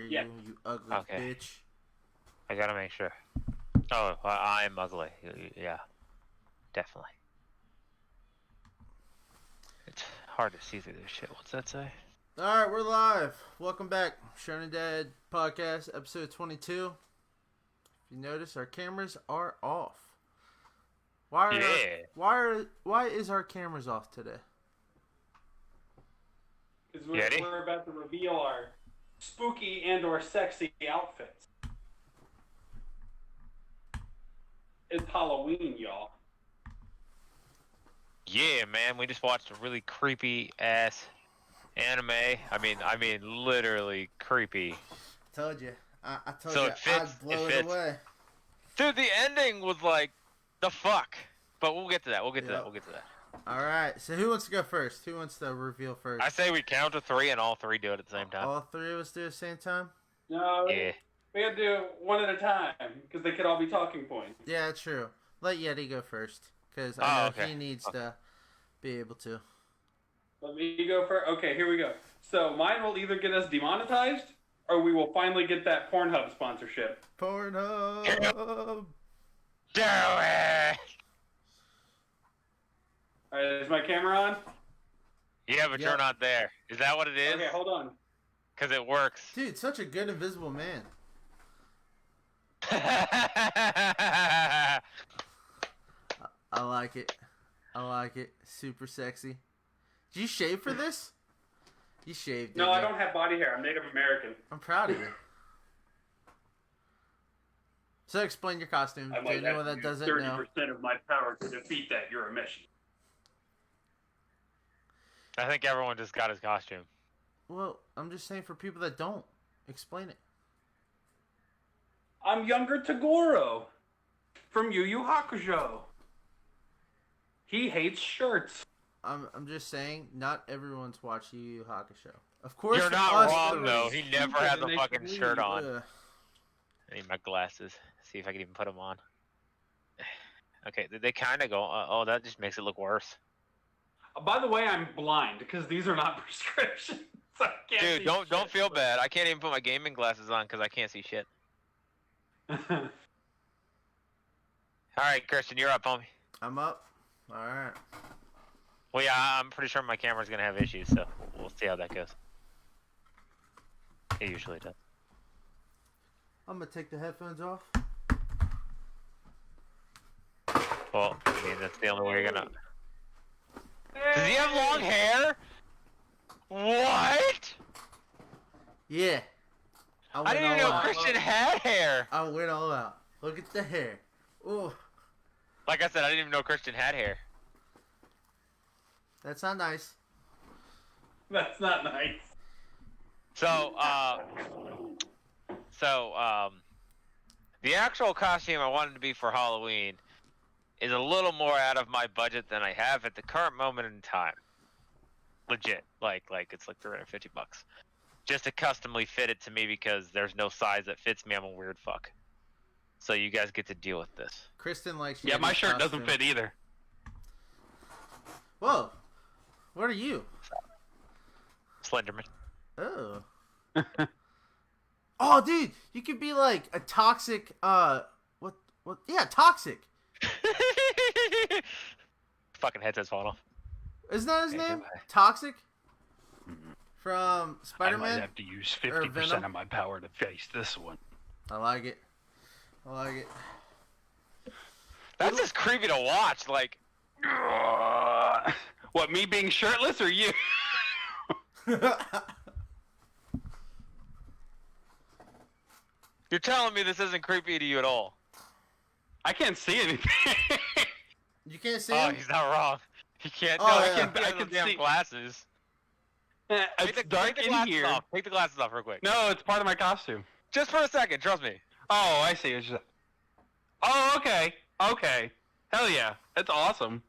Yeah. you ugly Okay. bitch. I gotta make sure. Oh, well, I'm ugly. Yeah, definitely. It's hard to see through this shit. What's that say? Alright, we're live. Welcome back. Shonen Dad Podcast, episode 22. If you notice, our cameras are off. Why is our cameras off today? Because Yeti? we're about to reveal our spooky and/or sexy outfits. It's Halloween, y'all. Yeah, man. We just watched a really creepy ass anime. I mean, literally creepy. Told you. I told So you it fits- I'd blow it it fits. away. Dude, the ending was like, the fuck. But we'll get to that. We'll get to Yep. that. We'll get to that. Alright, so who wants to go first? Who wants to reveal first? I say we count to 3 and all 3 do it at the same time. All three of us do it at the same time? No, Yeah. we gotta do it one at a time because they could all be talking points. Yeah, true. Let Yeti go first. Because Oh, I know okay. he needs to be able to. Let me go first. Okay, here we go. So mine will either get us demonetized or we will finally get that Pornhub sponsorship. Pornhub! Do it! All right, is my camera on? Yeah, but Yep. you're not there. Is that what it is? Okay, hold on. Because it works. Dude, such a good invisible man. I like it. I like it. Super sexy. Did you shave for this? You shaved. No, didn't I you? don't have body hair. I'm Native American. I'm proud of you. So explain your costume I to might anyone have that to use doesn't know. 30% of my power to defeat that Urameshi. I think everyone just got his costume. Well, I'm just saying for people that don't. Explain it. I'm younger Tagoro from Yu Yu Hakusho. He hates shirts. I'm just saying, not everyone's watched Yu Yu Hakusho. Of course, You're for not us wrong, three. though. He never had the They fucking should shirt leave. on. Ugh. I need my glasses. See if I can even put them on. Okay, they kind of go, oh, that just makes it look worse. By the way, I'm blind because these are not prescriptions. I can't Dude, see don't shit. feel bad. I can't even put my gaming glasses on because I can't see shit. All right, Christian, you're up, homie. I'm up. All right. Well, yeah, I'm pretty sure my camera's gonna have issues, so we'll see how that goes. It usually does. I'm gonna take the headphones off. Well, I mean, that's the only way you're gonna. Does he have long hair? What? Yeah. I went didn't even all know out. Christian had hair. I went all out. Look at the hair. Oh, Like I said, I didn't even know Christian had hair. that's not nice. That's not nice. So, the actual costume I wanted to be for Halloween is a little more out of my budget than I have at the current moment in time. Legit, like it's like $350, just to customly fit it to me because there's no size that fits me. I'm a weird fuck. So you guys get to deal with this. Kristen likes. Yeah, my Yeti's shirt costume. doesn't fit either. Whoa. What are you? Slenderman. Oh. Oh, dude, you could be like a toxic. What? Yeah, toxic. Fucking headset's falling off. Isn't that his Okay, name? goodbye. Toxic. From I Spider-Man. might have to use Or 50% Venom? of my power to face this one. I like it. I like it. That's just creepy to watch. Like, What, me being shirtless or you? you're telling me this isn't creepy to you at all? I can't see anything. You can't see Oh, him? he's not wrong. He can't. Oh, no, yeah. I can. I I can can see- glasses. It's dark take the in glasses here. off. Take the glasses off real quick. No, it's part of my costume. Just for a second. Trust me. Oh, I see. It's just... Oh, okay. Okay. Hell yeah. That's awesome.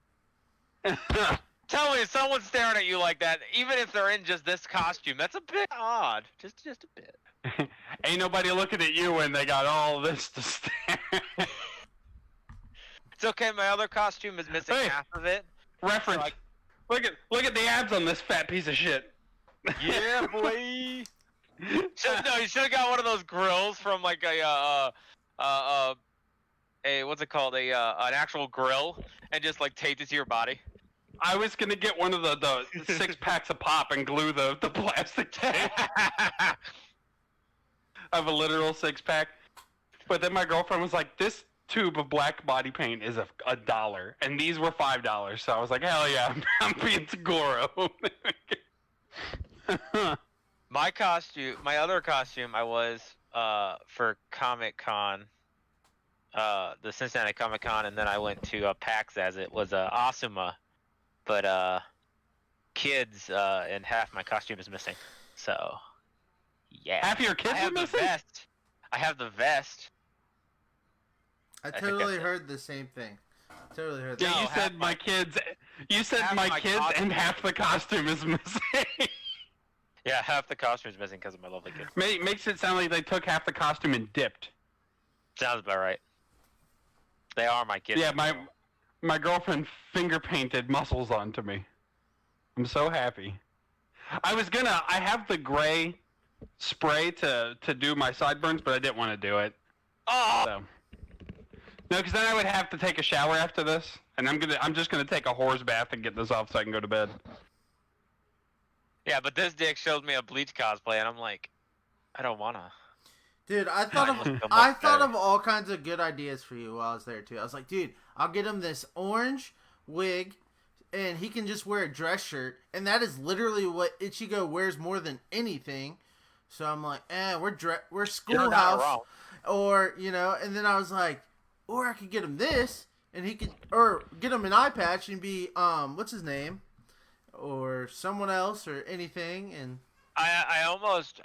Tell me, if someone's staring at you like that, even if they're in just this costume, that's a bit odd. Just a bit. Ain't nobody looking at you when they got all this to stare. It's okay. My other costume is missing Hey. half of it. Reference. So Look at the abs on this fat piece of shit. Yeah, boy. No, you should have got one of those grills from like a what's it called? An actual grill, and just like taped it to your body. I was gonna get one of the 6 packs of pop and glue the plastic tag. I have a literal 6-pack. But then my girlfriend was like, "This tube of black body paint is $1, and these were $5." So I was like, "Hell yeah, I'm being Goro." My other costume, I was for Comic Con, the Cincinnati Comic Con, and then I went to PAX as it was Asuma, but kids and half my costume is missing. So yeah, Half your kids I are have the missing? vest. I have the vest. I think totally that's it. heard the same thing. Totally heard Yeah, that. No, you half said my kids. You said half my my kids, costume. and half the costume is missing. Yeah, half the costume is missing because of my lovely kid. Makes it sound like they took half the costume and dipped. Sounds about right. They are my kids. Yeah, my girlfriend finger painted muscles onto me. I'm so happy. I have the gray spray to do my sideburns, but I didn't want to do it. Oh, So. No, because then I would have to take a shower after this, and I'm just gonna take a horse bath and get this off so I can go to bed. yeah, but this dick showed me a Bleach cosplay, and I'm like, I don't wanna. Dude, I thought Mine of looked I much thought better. of all kinds of good ideas for you while I was there too. I was like, dude, I'll get him this orange wig, and he can just wear a dress shirt, and that is literally what Ichigo wears more than anything. So I'm like, we're You're not schoolhouse, wrong. or and then I was like, or I could get him this, and he could, or get him an eye patch and be what's his name, or someone else, or anything, and I almost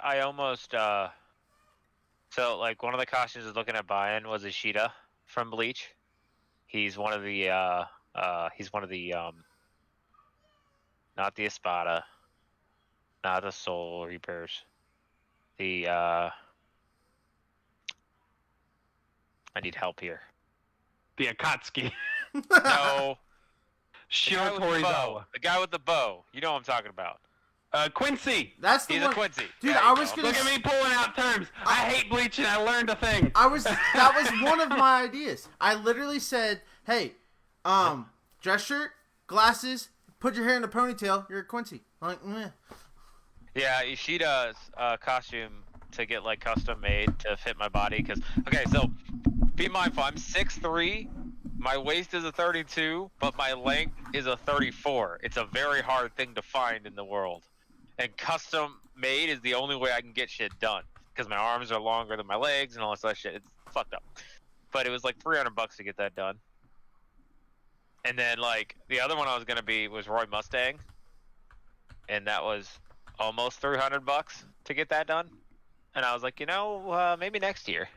so like one of the costumes I was looking at buying was Ishida from Bleach. He's one of the not the Espada, not the Soul Reapers. I need help here. The Akatsuki. No, Shiro Torizawa. the guy with the bow. You know what I'm talking about. Quincy. that's the He's one. a Quincy. Dude, There I you was go. gonna Look at me pulling out terms. I hate Bleach and I learned a thing. that was one of my ideas. I literally said, "Hey, dress shirt, glasses, put your hair in a ponytail. You're a Quincy." I'm like, meh. Yeah, Ishida's costume to get like custom made to fit my body. Cause okay, so be mindful. I'm 6'3". My waist is a 32, but my length is a 34. It's a very hard thing to find in the world, and custom made is the only way I can get shit done. Cause my arms are longer than my legs and all this other shit. It's fucked up. But it was like $300 to get that done. And then like the other one I was gonna be was Roy Mustang, and that was almost $300 to get that done. And I was like, maybe next year.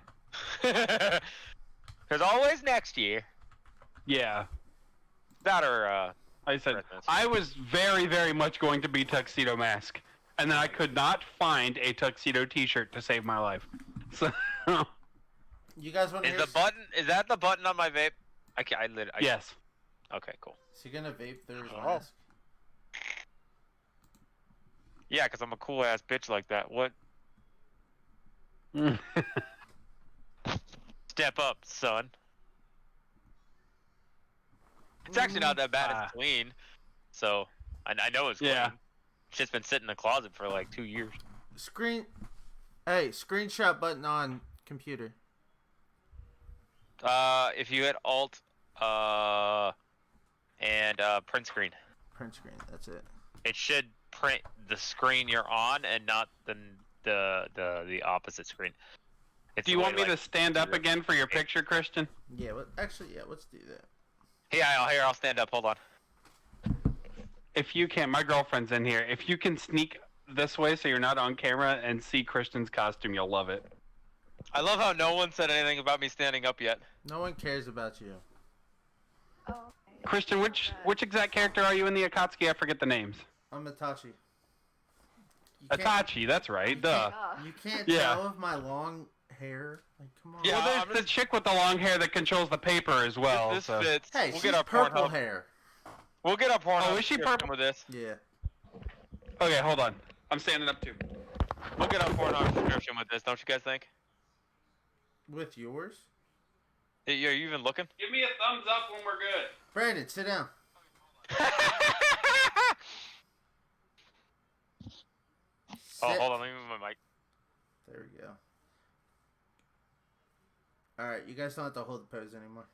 There's always next year. Yeah. That or I said Christmas. I was very, very much going to be Tuxedo Mask, and then I could not find a tuxedo T-shirt to save my life. So You guys want to is hear? the button? Is that the button on my vape? I yes. Okay, cool. Is he gonna vape through his Oh. mask? Yeah, because I'm a cool ass bitch like that. What? Step up, son. It's actually not that bad. It's clean. So, I know it's clean. Yeah. Shit's been sitting in the closet for like 2 years. Screenshot button on computer. If you hit Alt, and print screen, Print screen. That's it. it should print the screen you're on and not the opposite screen. It's Do you the want way, me like, to stand up again for your picture, Christian? Yeah. Let's do that. I'll stand up. Hold on. If you can, my girlfriend's in here. If you can sneak this way so you're not on camera and see Christian's costume, you'll love it. I love how no one said anything about me standing up yet. No one cares about you. Oh, okay. Christian, which exact character are you in the Akatsuki? I forget the names. I'm Itachi. Itachi, that's right. Duh. You can't Yeah. tell with my long hair. Like, come on. Yeah. Well, there's I'm the just- chick with the long hair that controls the paper as well. This so. fits. Hey, we'll she's get our purple Pornhub. hair. We'll get our Pornhub. Oh, is she subscription purple? with this? Yeah. Okay, hold on. I'm standing up too. We'll get a $4 subscription with this, don't you guys think? With yours? Are you even looking? Give me a thumbs up when we're good. Brandon, sit down. Oh, Sit. hold on, let me move my mic. There we go. Alright, you guys don't have to hold the pose anymore.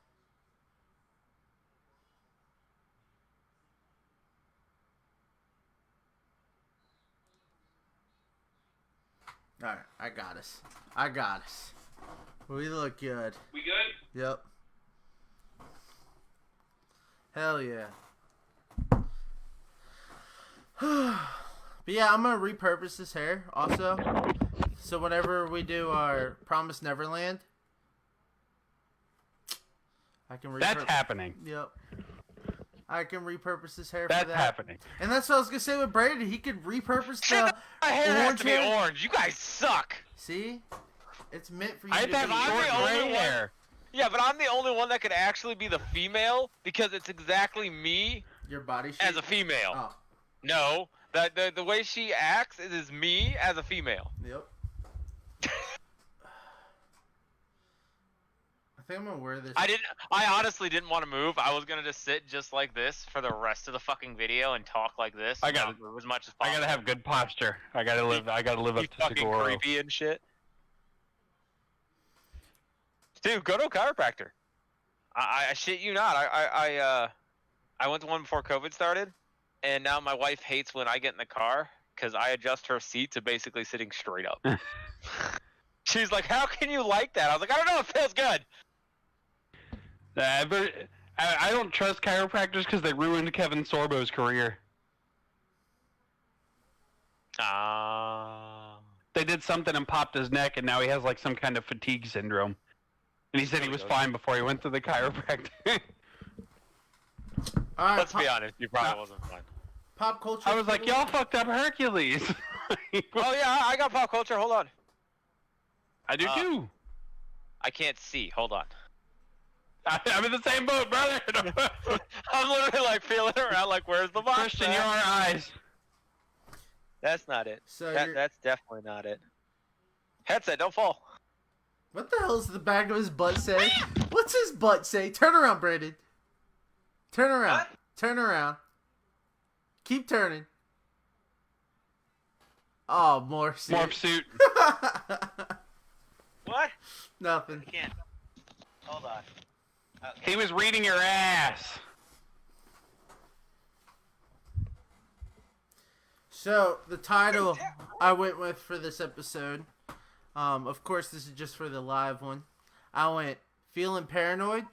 Alright, I got us. I got us. We look good. We good? Yep. Hell yeah. But yeah, I'm gonna repurpose this hair also. So whenever we do our Promise Neverland, I can That's happening. Yep. I can repurpose this hair for That's that. happening. And that's what I was gonna say with Brandon. He could repurpose Shit, the my hair has orange to be hair. orange. You guys suck. See? It's meant for you I to have to have be. I'm short the only gray one- hair. Yeah, but I'm the only one that could actually be the female because it's exactly me Your body shape. as a female. Oh, No, the way she acts is me as a female. yep. I think I'm gonna wear this. I honestly didn't want to move. I was gonna just sit just like this for the rest of the fucking video and talk like this. I gotta- not move as much as I possible. gotta have good posture. I gotta live Be up to fucking Seguro. creepy and shit. Dude, go to a chiropractor. I shit you not. I went to one before COVID started, and now my wife hates when I get in the car because I adjust her seat to basically sitting straight up. She's like, "How can you like that?" I was like, "I don't know. It feels good." But I don't trust chiropractors because they ruined Kevin Sorbo's career. They did something and popped his neck, and now he has like some kind of fatigue syndrome. And he said he was fine before he went to the chiropractor. All right, Let's be honest, you probably wasn't fine. pop culture. I was like, y'all fucked up Hercules. Oh yeah, I got pop culture. Hold on. I do too. I can't see. Hold on. I'm in the same boat, brother. I'm literally like feeling around like, where's the box? Christian, at? you're our eyes. That's not it. So you're- That's definitely not it. Headset, don't fall. What the hell's the back of his butt say? What's his butt say? Turn around, Brandon. Turn around. What? Turn around. Keep turning. Oh, more suit. Morph suit. What? Nothing. I can't. Hold on. He was reading your ass. So the title I went with for this episode, of course, this is just for the live one. I went feeling paranoid,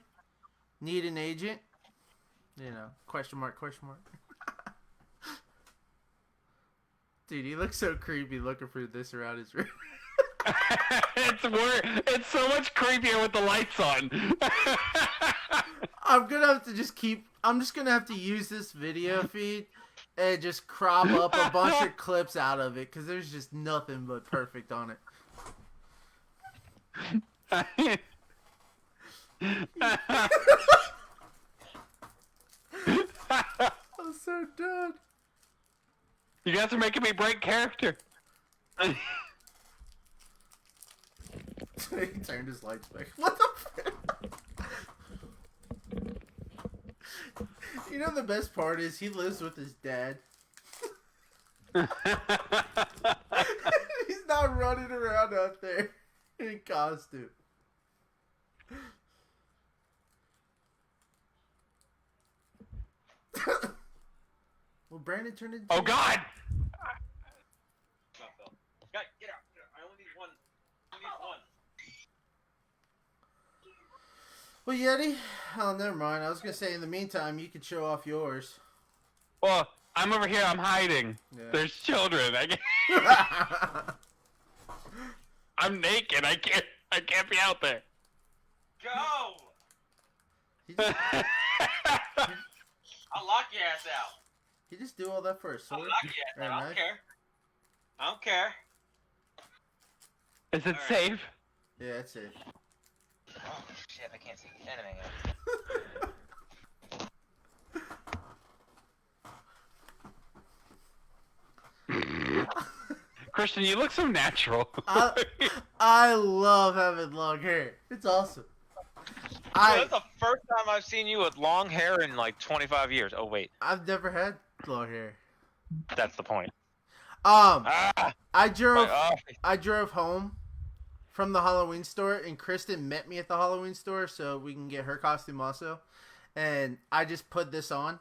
need an agent. You know, question mark, question mark. Dude, he looks so creepy looking for this around his room. It's so much creepier with the lights on. I'm gonna have to just keep. I'm just gonna have to use this video feed and just crop up a bunch of clips out of it because there's just nothing but perfect on it. I'm so done. You guys are making me break character. He turned his lights back. What the frick? You know the best part is he lives with his dad. He's not running around out there in costume. Well, Brandon turned into. Oh God! Get out. I only need one. Well, Yeti. Oh, never mind. I was gonna say in the meantime you could show off yours. Well, I'm over here. I'm hiding. Yeah. There's children. I'm naked. I can't be out there. Go! He just, I'll lock your ass out. he just do all that for a sword. I'll lock your ass Or a out. I don't knife? care. I don't care. Is it Alright. safe? Yeah, that's it. Oh shit! I can't see anything. Christian, you look so natural. I love having long hair. It's awesome. That's the first time I've seen you with long hair in like 25 years. Oh wait, I've never had long hair. that's the point. I drove Oh, I drove home from the Halloween store, and Kristen met me at the Halloween store so we can get her costume also. And I just put this on,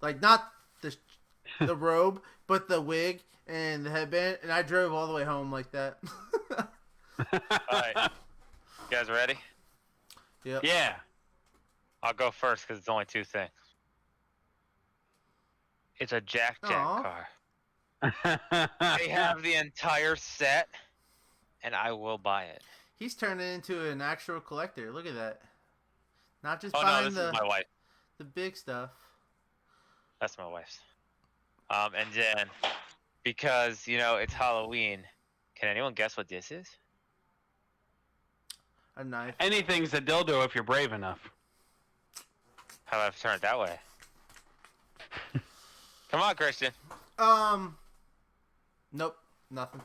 like not the robe, but the wig and the headband, and I drove all the way home like that. alright. You guys ready? Yep. Yeah. I'll go first because it's only two things. It's a Jack Aw. car. They have the entire set, and I will buy it. He's turning into an actual collector. Look at that. Not just Oh no, buying this the is my wife. the big stuff. That's my wife's. And then because it's Halloween, can anyone guess what this is? A knife. Anything's a dildo if you're brave enough. How about if I turn it that way? Come on, Christian. Nope, nothing.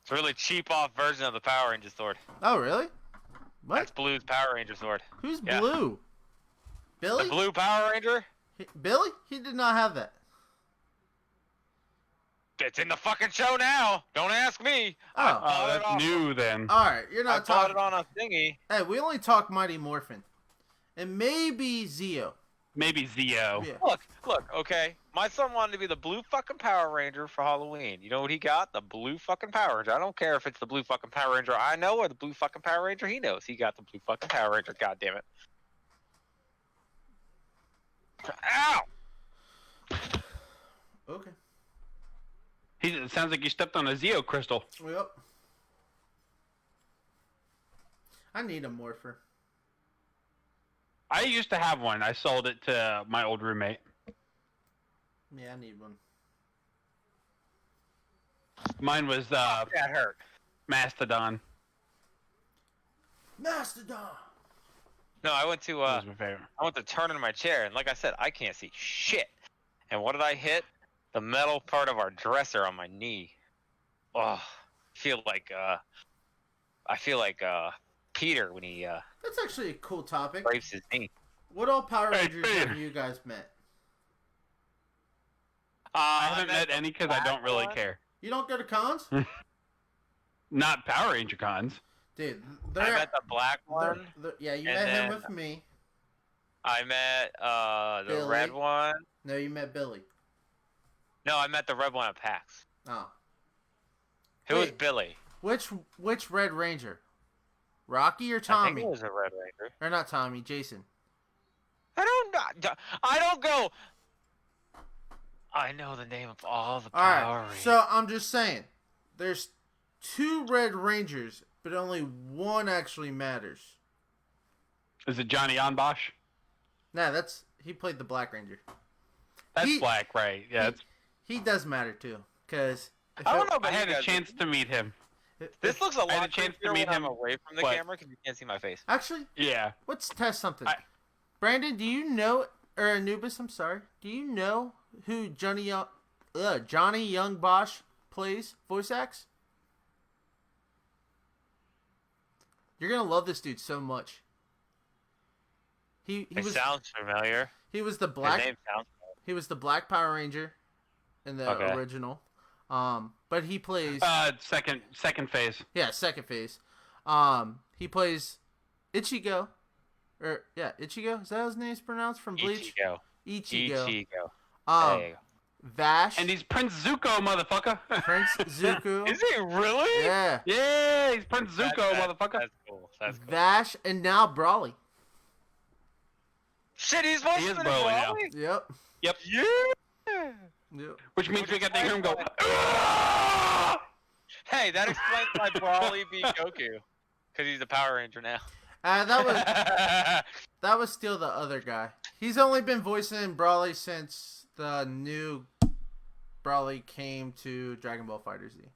It's a really cheap off version of the Power Ranger sword. Oh, really? What? That's Blue's Power Ranger sword. Who's yeah. Blue? Billy? The Blue Power Ranger? Billy? He did not have that. It's in the fucking show now. Don't ask me. Oh. I Oh, bought it that's off- new then. All right, you're I not bought talking. it on a thingy. Hey, we only talk Mighty Morphin, and maybe Zeo. Maybe Zeo. Yeah. Look, okay. My son wanted to be the blue fucking Power Ranger for Halloween. You know what he got? The blue fucking Power Ranger. I don't care if it's the blue fucking Power Ranger I know or the blue fucking Power Ranger he knows. He got the blue fucking Power Ranger. God damn it. Ow! Okay. It sounds like you stepped on a Zeo crystal. Yep. I need a morpher. I used to have one. I sold it to my old roommate. Yeah, I need one. Mine was That hurt. Mastodon. Mastodon. No, I went to That was my favorite. I went to turn in my chair, and like I said, I can't see shit. And what did I hit? The metal part of our dresser on my knee. Oh, I feel like Peter when he That's actually a cool topic. breaks his knee. What all Power Hey, Rangers Peter. have you guys met? I haven't met the any because I don't black really one. care. You don't go to cons? Not Power Ranger cons. Dude, I they're, met the black one. yeah, you and met him then- with me. I met the Billy. red one. No, you met Billy. No, I met the red one at PAX. Oh. Who was Wait. Billy? Which Red Ranger? Rocky or I think Tommy? it was a Red Ranger. Or not Tommy, Jason. I don't go. I know the name of all the Alright, Power Rangers. so I'm just saying. There's 2 Red Rangers, but only one actually matters. Is it Johnny Onbosch? Nah, he played the Black Ranger. That's He- black, right? Yeah. He does matter too, because I don't know I about had you a guys. chance to meet him. This looks a I had lot a chance to creepier meet when I'm him, away from the but- camera because you can't see my face. Actually, Yeah. let's test something. I- Brandon, do you know, or Anubis, I'm sorry, do you know who Johnny Young Bosch plays voice acts? You're gonna love this dude so much. He It was sounds familiar. he was the His black name sounds. he was the Black Power Ranger in the Okay. original. But he plays Second phase. yeah, second phase. He plays Ichigo. Ichigo? Is that how his name's pronounced from Bleach? Ichigo. Ichigo. Ichigo. Um, There you go. Vash. And he's Prince Zuko, motherfucker. Prince Zuko. Is he really? Yeah. Yeah, he's Prince Zuko, motherfucker. That's cool. That's cool. Vash and now Brawly. Shit, he's supposed He to is be Broly now. Broly? Yep. Yep. Yeah. Yep. Which means we got to hear him go. Hey, that explains why Brawly beat Goku. Because he's a Power Ranger now. That was still the other guy. He's only been voicing Brawly since the new Brawly came to Dragon Ball FighterZ.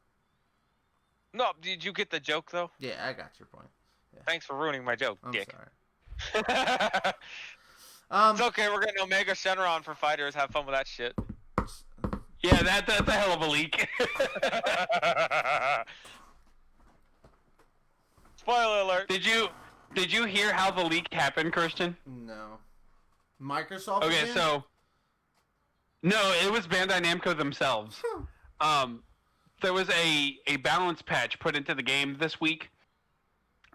No, did you get the joke, though? Yeah, I got your point. Thanks for ruining my joke, I'm dick. sorry. It's okay, we're getting Omega Shenron for fighters. Have fun with that shit. Yeah, that's a hell of a leak. Spoiler alert. Did you hear how the leak happened, Christian? No. Microsoft. Okay, again? so no, it was Bandai Namco themselves. There was a balance patch put into the game this week,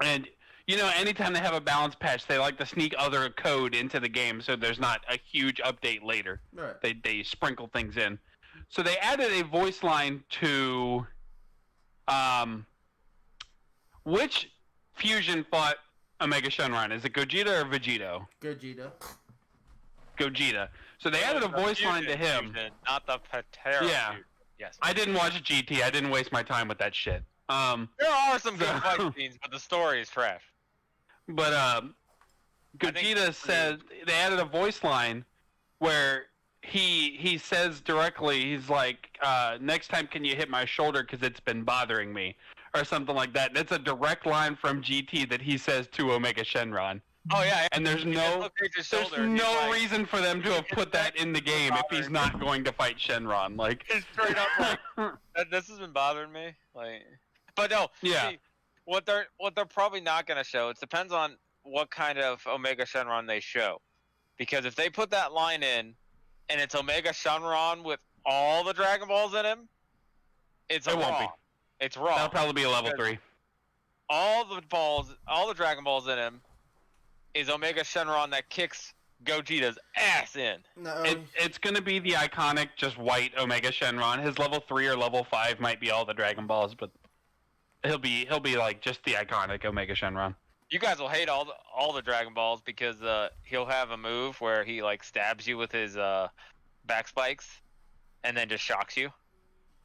and you know, anytime they have a balance patch, they like to sneak other code into the game so there's not a huge update later. Right. They sprinkle things in. So they added a voice line to which fusion fought Omega Shenron? Is it Gogeta or Vegito? Gogeta. Gogeta. So they added a voice line to him. Fusion, not the Patera. Yeah. fusion. Yes. I didn't watch GT. I didn't waste my time with that shit. There are some good So- fight scenes, but the story is trash. But Gogeta said they added a voice line where he says directly, he's like, next time can you hit my shoulder because it's been bothering me, or something like that. That's a direct line from GT that he says to Omega Shenron. Oh yeah. And there's He no dislocates his there's shoulder, and he's no like- reason for them to have put that in the game if he's not going to fight Shenron. Like, It's straight up like, this has been bothering me. Like, but no. Yeah. See, what they're probably not gonna show. It depends on what kind of Omega Shenron they show, because if they put that line in, and it's Omega Shenron with all the Dragon Balls in him, it's It won't wrong. be. It's wrong. that'll probably be a level Because- 3. All the Dragon Balls in him is Omega Shenron that kicks Gogeta's ass in. No. It's gonna be the iconic, just white Omega Shenron. His level 3 or level 5 might be all the Dragon Balls, but he'll be like just the iconic Omega Shenron. You guys will hate all the Dragon Balls because he'll have a move where he like stabs you with his back spikes, and then just shocks you,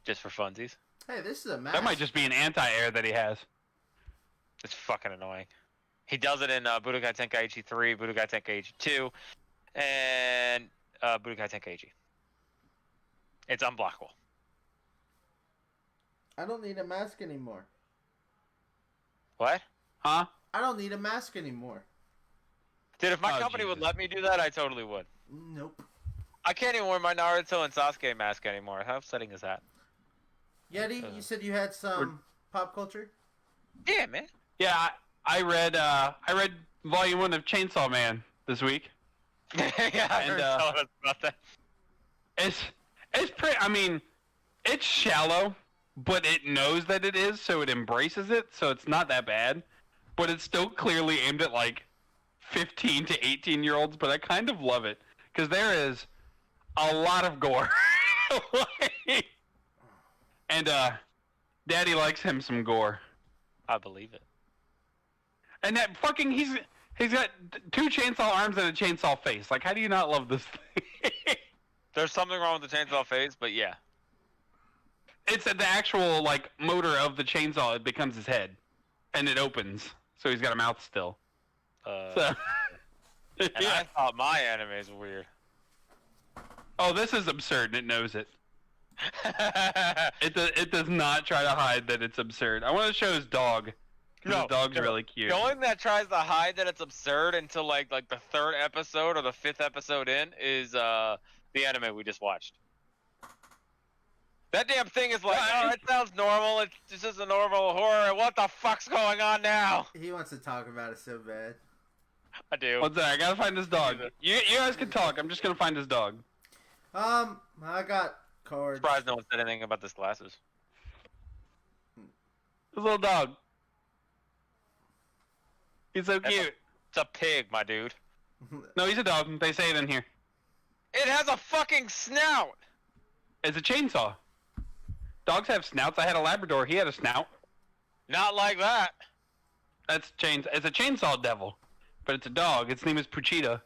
just for funsies. Hey, this is a match. That might just be an anti-air that he has. It's fucking annoying. He does it in Budokai Tenkaichi 3, Budokai Tenkaichi 2, and Budokai Tenkaichi. It's unblockable. I don't need a mask anymore. What? Huh? I don't need a mask anymore. Dude, if my Oh, company would Jesus. let me do that, I totally would. Nope. I can't even wear my Naruto and Sasuke mask anymore. How upsetting is that? Yeti, you said you had some pop culture? Yeah, man. Yeah, I read Volume 1 of Chainsaw Man this week. Yeah, I And, heard tell us about that. It's pretty. I mean, it's shallow, but it knows that it is, so it embraces it. So it's not that bad, but it's still clearly aimed at like 15 to 18-year-olds. But I kind of love it because there is a lot of gore, and Daddy likes him some gore. I believe it. And that fucking he's got 2 chainsaw arms and a chainsaw face. Like, how do you not love this thing? There's something wrong with the chainsaw phase, but yeah. It's the actual like motor of the chainsaw. It becomes his head, and it opens, so he's got a mouth still. So, And yeah. I thought my anime is weird. Oh, this is absurd, and it knows it. It does not try to hide that it's absurd. I want to show his dog. 'Cause his dog's really cute. The only thing that tries to hide that it's absurd until like the 3rd episode or the 5th episode in is the anime we just watched. That damn thing is like, Yeah, oh, it sounds normal. It's just a normal horror. What the fuck's going on now? He wants to talk about it so bad. I do. What's that? I gotta find his dog. You guys can talk. I'm just gonna find his dog. I got cards. Surprised no one said anything about this glasses. His little dog. He's so cute. It's a pig, my dude. No, he's a dog. They say it in here. It has a fucking snout. It's a chainsaw. Dogs have snouts. I had a Labrador. He had a snout. Not like that. It's a chainsaw devil, but it's a dog. Its name is Puchita.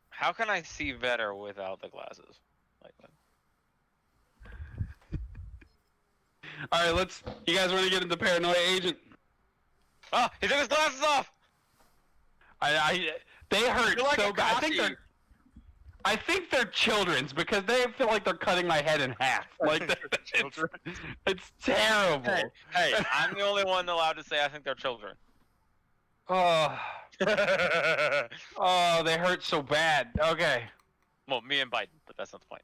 How can I see better without the glasses? Like that. All right, you guys want to get into Paranoia Agent? Oh, he took his glasses off. They hurt You're like so a bad. Kashi. I think they're children's because they feel like they're cutting my head in half. Like it's terrible. Hey, I'm the only one allowed to say I think they're children. Oh, oh, they hurt so bad. Okay, Well, me and Biden, but that's not the point.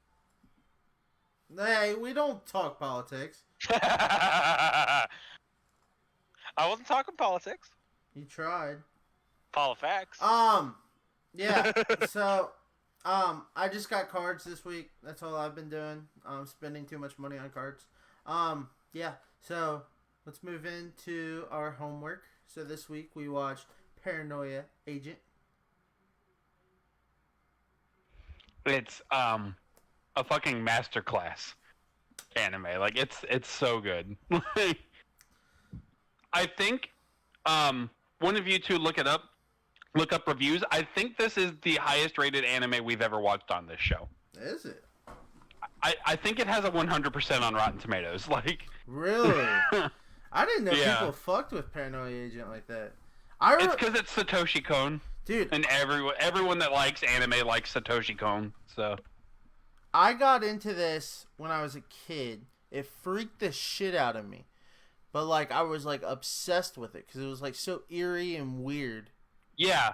Hey, we don't talk politics. I wasn't talking politics. You tried. Politics. Yeah. So, I just got cards this week. That's all I've been doing. Spending too much money on cards. Yeah. So let's move into our homework. So this week we watched Paranoia Agent. It's a fucking masterclass anime. Like it's so good. I think one of you two look up reviews. I think this is the highest rated anime we've ever watched on this show. Is it? I think it has a 100% on Rotten Tomatoes. Like Really? I didn't know Yeah. people fucked with Paranoia Agent like that. it's because it's Satoshi Kon, Dude, and everyone that likes anime likes Satoshi Kon. So I got into this when I was a kid. It freaked the shit out of me. But, like, I was, like, obsessed with it because it was, like, so eerie and weird. yeah,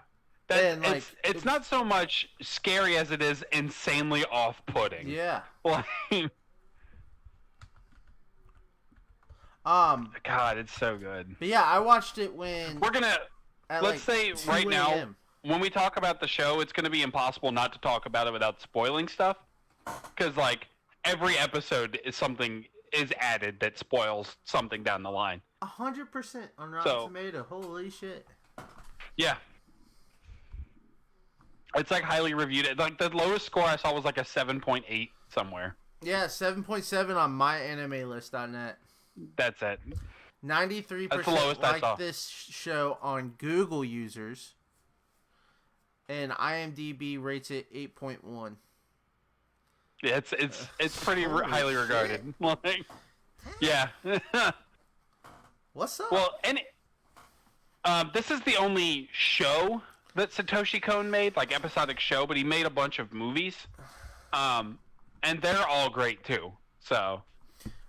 And, like, it's not so much scary as it is insanely off-putting. Yeah. Like, God, it's so good. But, yeah, I watched it when... We're gonna at, let's like, say 2 right now, a.m. when we talk about the show, it's gonna be impossible not to talk about it without spoiling stuff, because like every episode is added that spoils something down the line. 100% on Rotten So- Tomato. Holy shit. Yeah. It's like highly reviewed. Like the lowest score I saw was like a 7.8 somewhere. Yeah, 7.7 on myanimelist.net. That's it. 93% That's the lowest I like saw. this show on Google users. And IMDb rates it 8.1. Yeah, it's pretty Holy highly shit. regarded. Like, yeah. What's up? Well, and this is the only show that Satoshi Kon made, like episodic show, but he made a bunch of movies, and they're all great too. So,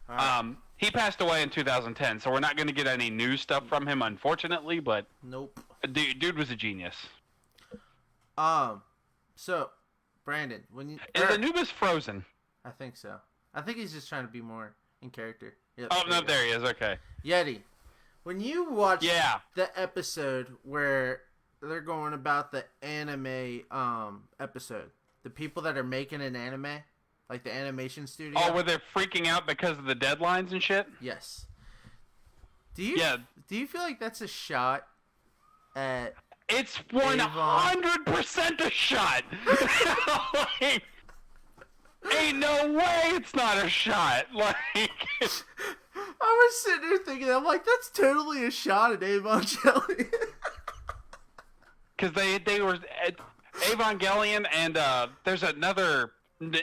Alright. he passed away in 2010, so we're not going to get any new stuff from him, unfortunately. But Nope. dude was a genius. So, Brandon, when you... Is Anubis frozen? I think so. I think he's just trying to be more in character. Yep, Oh no, you go. there he is. Okay. Yeti, when you watch Yeah. the episode where they're going about the anime episode, the people that are making an anime, like the animation studio. Oh, where they're freaking out because of the deadlines and shit. Yes. Do you Yeah. do you feel like that's a shot at It's 100% a shot. Like, ain't no way it's not a shot. Like, I was sitting there thinking, I'm like, that's totally a shot at Evangelion. because they were Evangelion, and there's another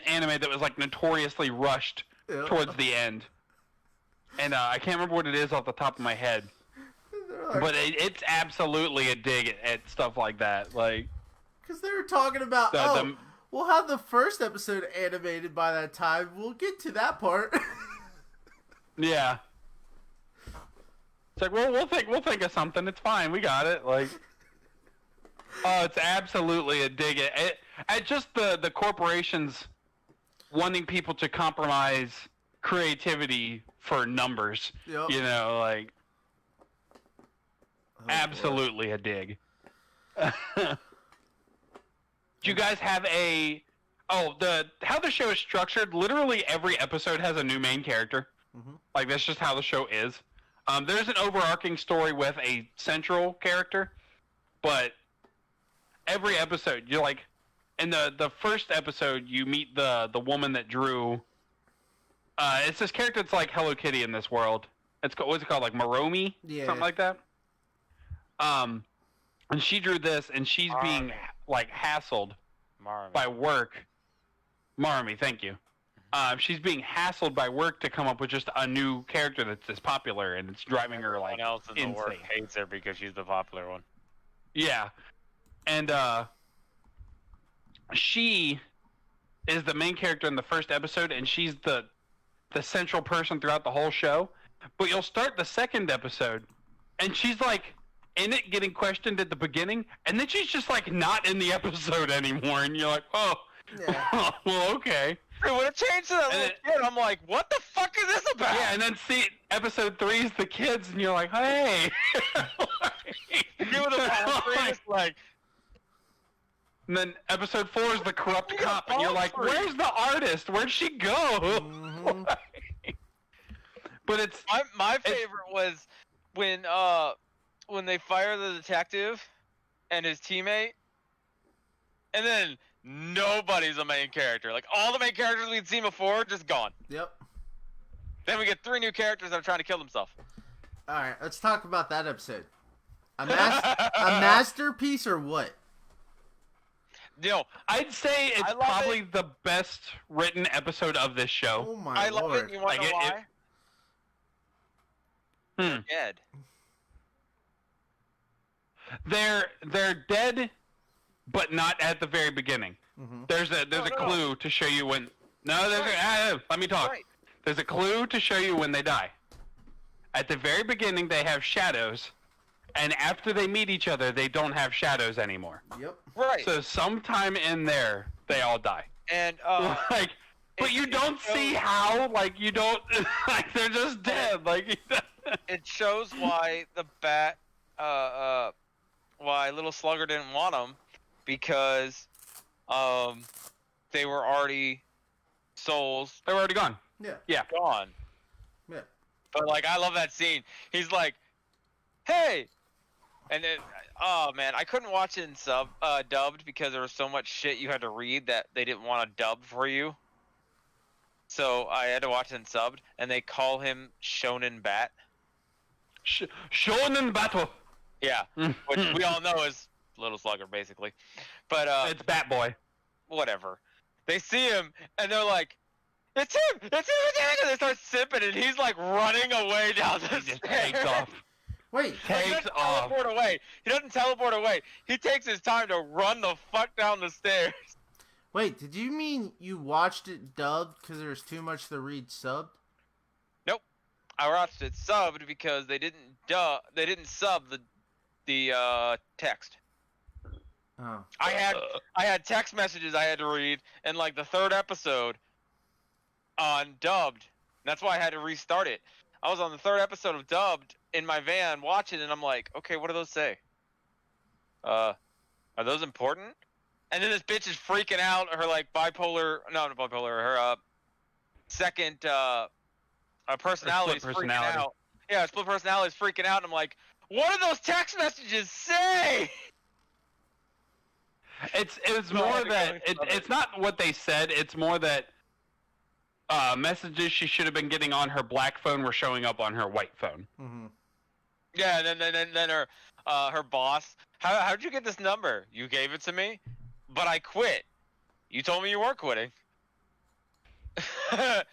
anime that was like notoriously rushed Yeah. towards the end, and I can't remember what it is off the top of my head, They're like, but it's absolutely a dig at stuff like that. Like, because they were talking about, The- we'll have the first episode animated by that time. We'll get to that part. yeah. It's like, well, we'll think of something. It's fine. We got it. Like, oh, it's absolutely a dig at just the corporations wanting people to compromise creativity for numbers. Yep. You know, like, Oh, absolutely a dig. Do you guys have how the show is structured? Literally every episode has a new main character. Mhm. Like, that's just how the show is. There's an overarching story with a central character, but every episode, you're like, in the first episode, you meet the woman that drew. It's this character that's like Hello Kitty in this world. What's it called? Like Maromi, Yeah. something like that. And she drew this, and she's being Marami. like hassled Marvin. by work. Marmy, thank you. She's being hassled by work to come up with just a new character that's as popular, and it's driving her like Everyone else in the work insane. hates her because she's the popular one. Yeah, and she is the main character in the first episode, and she's the central person throughout the whole show. But you'll start the second episode, and she's like in it, getting questioned at the beginning, and then she's just like not in the episode anymore, and you're like, oh, Yeah. Well, okay. Dude, when it changed to that And little kid, I'm like, what the fuck is this about? Yeah, and then see episode 3 is the kids, and you're like, hey. Give it a palm tree, it's like, And then episode 4 is the corrupt You got cop, and you're like, palm tree. where's the artist? Where'd she go? Mhm. But it's my favorite was when they fire the detective and his teammate, and then nobody's a main character. Like all the main characters we'd seen before, just gone. Yep. Then we get 3 new characters that are trying to kill themselves. All right, let's talk about that episode. A masterpiece or what? Yo, I'd say it's I love probably the best written episode of this show. Oh my I love lord! it. And you want to Like, know it- why? Hmm. Dead. They're dead, but not at the very beginning. Mhm. There's a No. clue to show you when. No, there's let me talk. Right. There's a clue to show you when they die. At the very beginning, they have shadows, and after they meet each other, they don't have shadows anymore. Yep. Right. So sometime in there, they all die. And Like, but you don't see how. Like, you don't. Like, they're just dead. Like. it shows why the bat, why Little Slugger didn't want them, because, they were already souls They're already gone. Yeah. gone. Yeah. But like, I love that scene. He's like, "Hey," and then, oh man, I couldn't watch it in dubbed because there was so much shit you had to read that they didn't want to dub for you. So I had to watch it in subbed, and they call him Shonen Bat. Shonen Battle. Yeah, which we all know is Little Slugger, basically. But It's Bat Boy. whatever. They see him, and they're like, "It's him! It's him! It's him!" And they start sipping, and he's like running away down the He just stairs. takes off. Wait. Like, he Takes doesn't off. teleport away. He doesn't teleport away. He takes his time to run the fuck down the stairs. Wait. Did you mean you watched it dubbed because there was too much to read subbed? I watched it subbed because they didn't sub the text. Oh. I had text messages I had to read in like the 3rd episode on dubbed. That's why I had to restart it. I was on the 3rd episode of dubbed in my van watching, and I'm like, okay, what do those say? Are those important? And then this bitch is freaking out. Her like bipolar, no, not bipolar. Her second personality is split freaking personality. out. Yeah, her split personality is freaking out. And I'm like, what do those text messages say? It's No, I more think that I love it's not what they said. It's more that messages she should have been getting on her black phone were showing up on her white phone. Mm-hmm. Yeah, and then her boss. How'd you get this number? You gave it to me, but I quit. You told me you weren't quitting. That's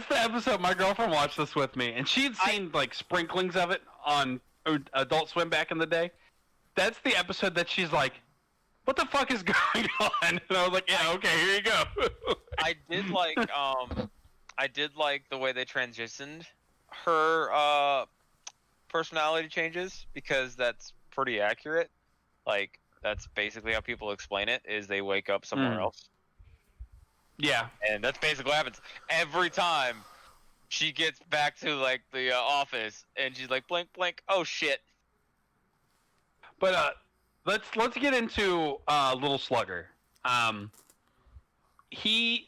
the episode my girlfriend watched this with me, and she'd seen like sprinklings of it on Adult Swim back in the day. That's the episode that she's like, "What the fuck is going on?" And I was like, "Yeah, okay, here you go." I did like the way they transitioned her personality changes, because that's pretty accurate. Like, that's basically how people explain it, is they wake up somewhere else. Yeah, And that's basically what happens every time she gets back to like the office, and she's like, blink, blink, oh shit. but let's get into Little Slugger. He's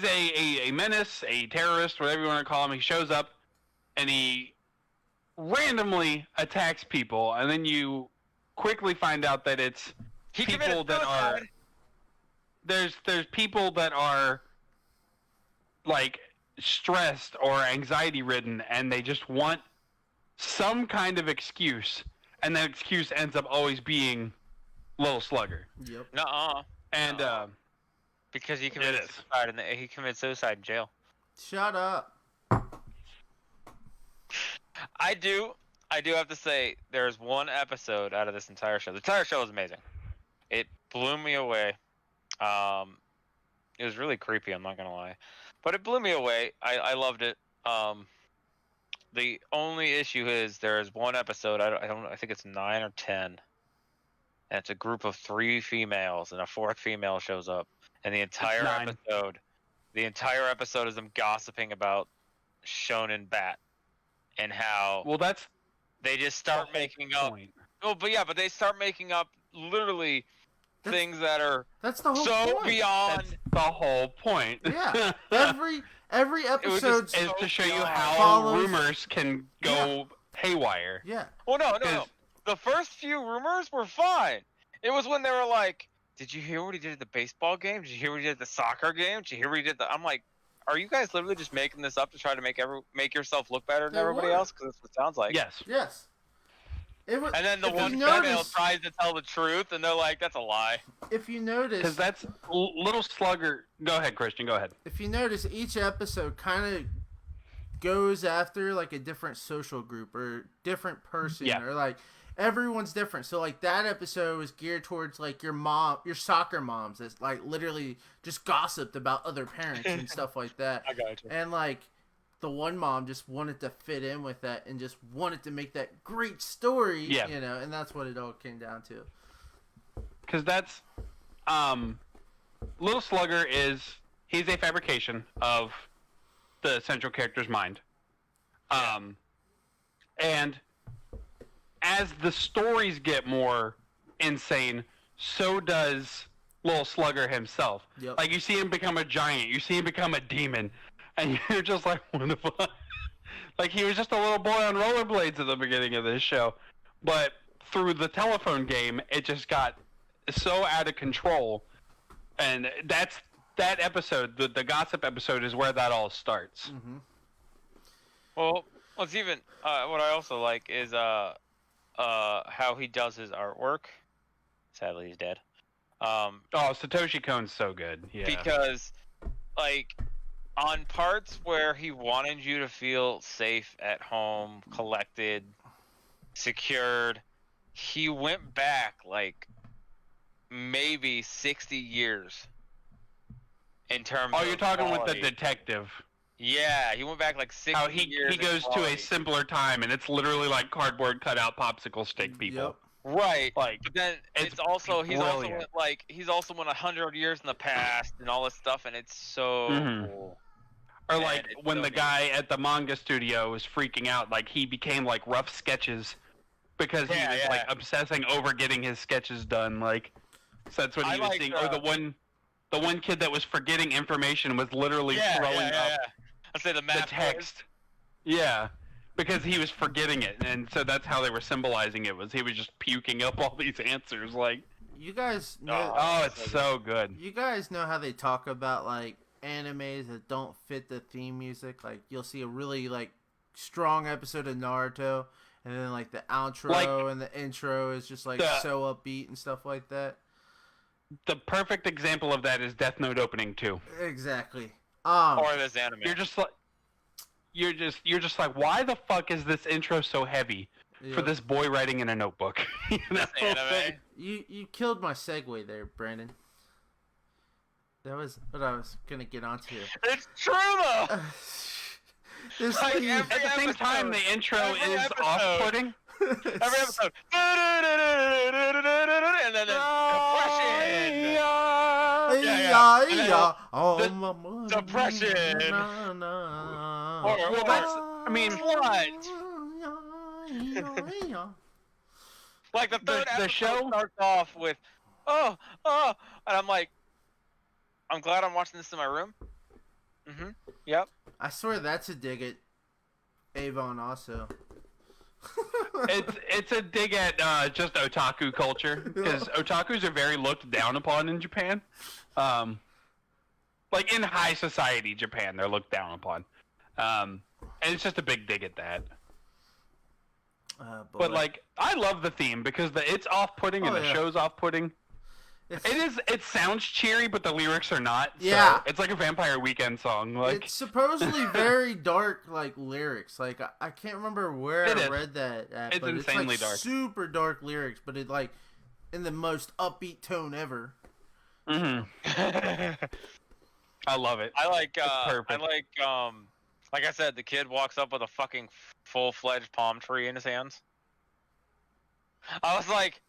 a menace, a terrorist, whatever you want to call him. He shows up and he randomly attacks people, and then you quickly find out that it's He people committed that are suicide. there's people that are like stressed or anxiety ridden, and they just want some kind of excuse, and that excuse ends up always being Little Slugger. Yep. Nuh-uh. And Because he committed is. suicide, and he committed suicide in jail. Shut up. I do have to say, there's one episode out of this entire show. The entire show was amazing. It blew me away. It was really creepy, I'm not gonna lie, but it blew me away. I loved it. The only issue is there is one episode. I think it's 9 or 10. and it's a group of 3 females, and a 4th female shows up, and the entire 9. episode is them gossiping about Shonen Bat, and how Well, that's they just start the whole making up. point. Oh, but they start making up literally things that are That's the whole so point. beyond. That's the whole point. Yeah, every episode. just- is to show you how Follows- rumors can go haywire. Yeah, Well, no. 'Cause- The first few rumors were fine. It was when they were like, "Did you hear what he did at the baseball game? Did you hear what he did at the soccer game? Did you hear what he did?" I'm like, "Are you guys literally just making this up to try to make yourself look better than They everybody were. else?" Because that's what it sounds like. Yes. yes. It was, And then the if one you female notice, tries to tell the truth, and they're like, "That's a lie." if you Because notice, that's Little Slugger. Go ahead, Christian. Go ahead. if you notice, each episode kind of goes after like a different social group or different person, Yeah. or like everyone's different. So like that episode was geared towards like your mom, your soccer moms that like literally just gossiped about other parents and stuff like that. I got you. And like the one mom just wanted to fit in with that and just wanted to make that great story, Yeah. you know, and that's what it all came down to. Because that's Little Slugger he's a fabrication of the central character's mind. And as the stories get more insane, so does Little Slugger himself. Yep. Like, you see him become a giant, you see him become a demon, and you're just like, what the fuck? Like, he was just a little boy on rollerblades at the beginning of this show. But through the telephone game, it just got so out of control. And that episode, the gossip episode, is where that all starts. Mm-hmm. Well, what's even what I also like is how he does his artwork. Sadly, he's dead. Oh, Satoshi Kon's so good. Yeah. Because, like, on parts where he wanted you to feel safe at home, collected, secured, he went back like maybe 60 years in terms Oh, of you're talking with the quality. detective. Yeah, he went back like 60 How years. he in goes to a quality. simpler time, and it's literally like cardboard cutout popsicle stick people. Yep. Right. Like, But then it's it's also he's also brilliant. like he's also went 100 years in the past and all this stuff, and it's so Mhm. cool. or Man, like it's when so the neat. guy at the manga studio was freaking out, like he became like rough sketches because he Yeah, was yeah. like obsessing over getting his sketches done. Like, so that's what I he was like, seeing. Or the one kid that was forgetting information was literally throwing up I say the the math text. Yeah, because he was forgetting it, and so that's how they were symbolizing it. Was he was just puking up all these answers? Like, You guys know. oh, it's so good. You guys know how they talk about like animes that don't fit the theme music. Like you'll see a really like strong episode of Naruto, and then like the outro Like, and the intro is just like so upbeat and stuff like that. The perfect example of that is Death Note opening 2. Exactly. or this anime. You're just like, you're just like, why the fuck is this intro so heavy for yeah. this boy writing in a notebook? You know? This anime. You killed my segue there, Brandon. That was what I was gonna get onto. It's true though. This Like theme- every At the same episode. time, the intro Every is episode. off-putting. Every episode. And then depression. Yeah. And then Oh, depression. Na, na. Or that's- I mean, like the third the episode show- starts off with, oh, and I'm like, I'm glad I'm watching this in my room. Yep. I swear that's a dig at Avon also. It's a dig at just otaku culture, because otakus are very looked down upon in Japan. Like in high society Japan, they're looked down upon. And it's just a big dig at that. Boy. But like, I love the theme because it's off-putting and Oh, the yeah. show's off-putting. It's- It sounds cheery, but the lyrics are not. So Yeah. it's like a Vampire Weekend song. Like, it's supposedly very dark, like lyrics. Like I can't remember where It I is. read that at, It's but insanely it's like dark. super dark lyrics, but it like in the most upbeat tone ever. I love it. I like, perfect. like I said, the kid walks up with a fucking full-fledged palm tree in his hands. I was like,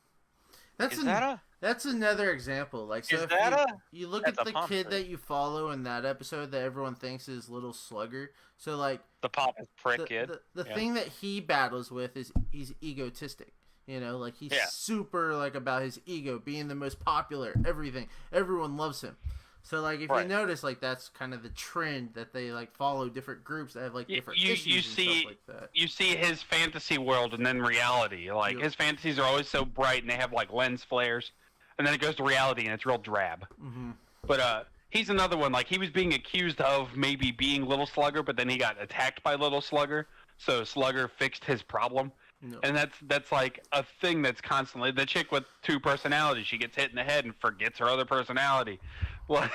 That's Is that a? that's another example. Like, so Is if that you look that's at a the pump kid for that you follow in that episode that everyone thinks is Little Slugger. So like The pompous prick the kid. the Yeah. thing that he battles with is he's egotistic. You know, like he's Yeah. super like about his ego being the most popular, everything. Everyone loves him. So like if you Right. notice, like that's kind of the trend that they like follow different groups that have like different issues you and see stuff like that. you see his fantasy world and then reality. Like Yep. his fantasies are always so bright and they have like lens flares, and then it goes to reality and it's real drab. Mm-hmm. But he's another one. Like he was being accused of maybe being Little Slugger, but then he got attacked by Little Slugger, so Slugger fixed his problem. No. And that's like a thing that's constantly the chick with two personalities. She gets hit in the head and forgets her other personality. Like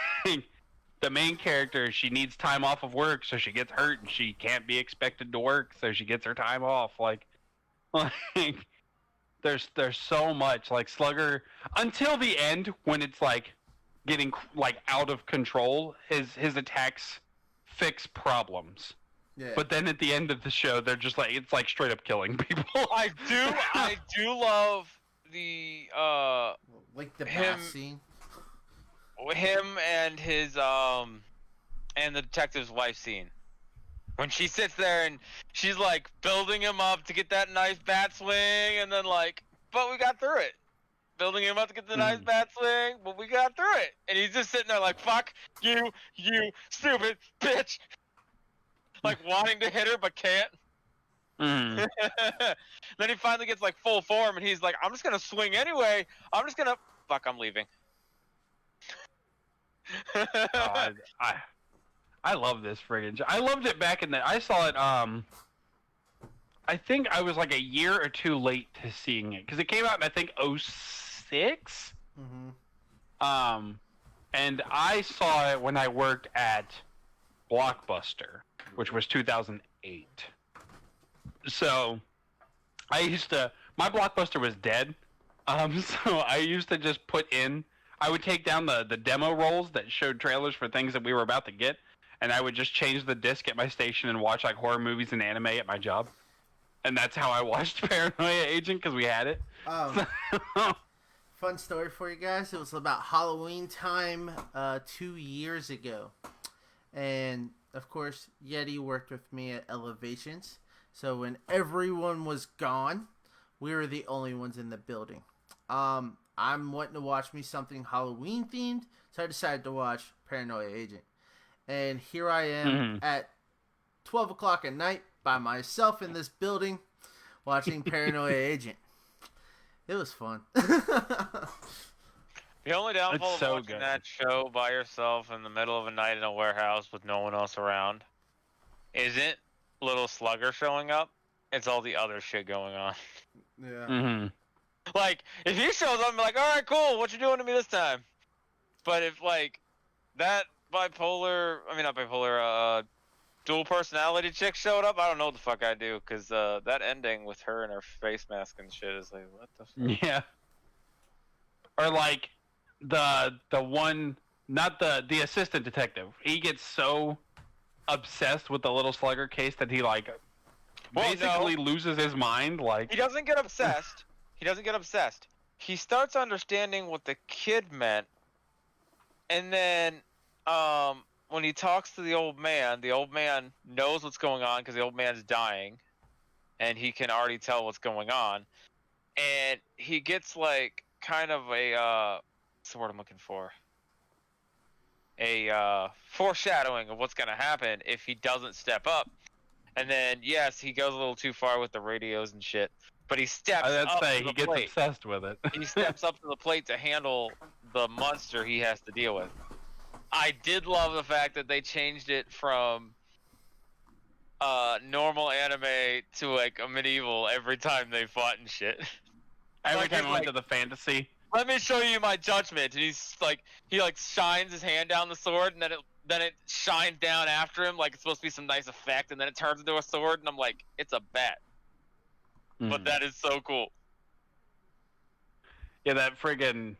the main character, she needs time off of work, so she gets hurt and she can't be expected to work, so she gets her time off. Like there's so much like Slugger until the end when it's like getting like out of control. His attacks fix problems. Yeah. But then at the end of the show, they're just like it's like straight up killing people. I do love the like the him- bath scene. him and his and the detective's wife scene. When she sits there and she's like building him up to get that nice bat swing, and then like, but we got through it. Building him up to get the nice bat swing, but we got through it. And he's just sitting there like, fuck you, you stupid bitch. Like wanting to hit her but can't. Mm. Then he finally gets like full form and he's like, I'm just gonna swing anyway. I'm leaving. Oh, I love this friggin' I loved it back in the I saw it I think I was like a year or two late to seeing it because it came out in I think 06. Mm-hmm. And I saw it when I worked at Blockbuster, which was 2008. So my Blockbuster was dead. So I used to just I would take down the demo rolls that showed trailers for things that we were about to get, and I would just change the disc at my station and watch like horror movies and anime at my job. And that's how I watched Paranoia Agent because we had it. Fun story for you guys. It was about Halloween time 2 years ago. And, of course, Yeti worked with me at Elevations. So when everyone was gone, we were the only ones in the building. I'm wanting to watch me something Halloween themed, so I decided to watch Paranoia Agent. And here I am at 12 o'clock at night by myself in this building watching Paranoia Agent. It was fun. The only downfall It's of so watching good. that show by yourself in the middle of a night in a warehouse with no one else around isn't Little Slugger showing up. It's all the other shit going on. Yeah. Mm-hmm. Like, if he shows up, I'm like, all right, cool, what you doing to me this time? But if, like, that not bipolar, dual personality chick showed up, I don't know what the fuck I'd do, because that ending with her and her face mask and shit is like, what the fuck? Yeah. Or like the one, not the assistant detective. He gets so obsessed with the Little Slugger case that he like basically loses his mind. Like He doesn't get obsessed. He starts understanding what the kid meant, and then when he talks to the old man knows what's going on because the old man's dying, and he can already tell what's going on, and he gets like kind of a what's the word I'm looking for? A foreshadowing of what's gonna happen if he doesn't step up. And then yes, he goes a little too far with the radios and shit, but he steps up to he the gets plate. obsessed with it. He steps up to the plate to handle the monster he has to deal with. I did love the fact that they changed it from normal anime to like a medieval every time they fought and shit. Every Like, time he's I went like- to the fantasy. Let me show you my judgment. And he shines his hand down the sword, and then it shines down after him like it's supposed to be some nice effect, and then it turns into a sword, and I'm like, it's a bat. But that is so cool. Yeah, that friggin'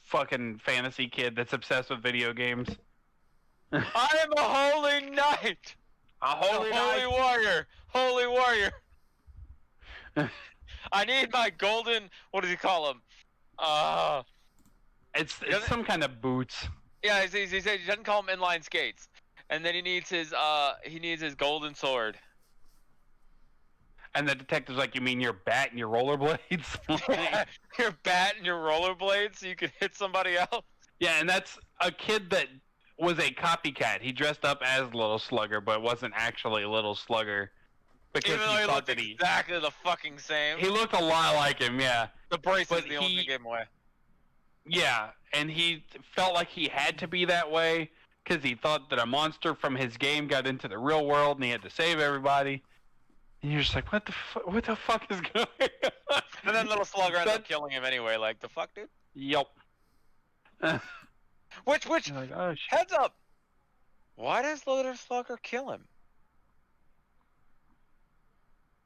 fucking fantasy kid that's obsessed with video games. I am a holy knight. A holy Holy warrior. I need my golden. What does he call him? It's Doesn't- some kind of boots. Yeah, he said he doesn't call them inline skates, and then he needs his golden sword. And the detective's like, you mean your bat and your rollerblades? Like, Your bat and your rollerblades, so you can hit somebody else. yeah, and that's a kid that was a copycat. He dressed up as Little Slugger, but wasn't actually Little Slugger because Even though he thought looked that exactly the fucking same. he looked a lot like him. Yeah, The brace is but the only thing that gave him away. yeah, and he felt like he had to be that way because he thought that a monster from his game got into the real world and he had to save everybody. And you're just like, what the fuck is going on? And then Little Slugger ends up That's- killing him anyway. Like, the fuck, dude? Yep. Which, You're like, oh shit. heads up. Why does Little Slugger kill him?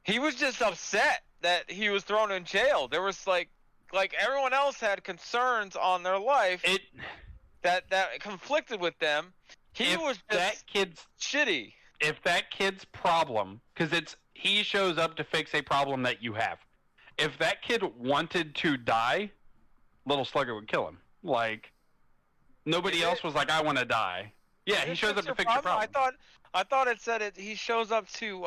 He was just upset that he was thrown in jail. There was like everyone else had concerns on their life It that conflicted with them. He if was that just kid's shitty. if that kid's problem, because he shows up to fix a problem that you have. If that kid wanted to die, Little Slugger would kill him. Like nobody Is else it? was like, I want to die. Yeah, he Is shows this up to fix your problem. I thought it said it. He shows up to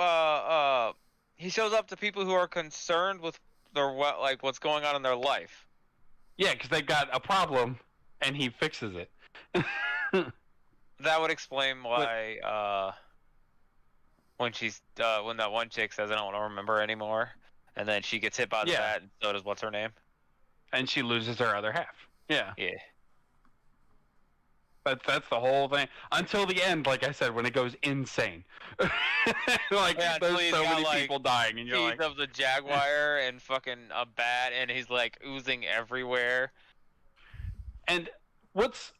people who are concerned with what's going on in their life. Yeah, because they've got a problem, and he fixes it. That would explain why when that one chick says I don't want to remember anymore, and then she gets hit by the Yeah. bat, and so does what's her name? And she loses her other half. Yeah, Yeah. that's the whole thing. Until the end, like I said, when it goes insane. Like Yeah, until there's he's so got, many like, people dying, and you're Teeth like, of the jaguar and fucking a bat, and he's like oozing everywhere. and what's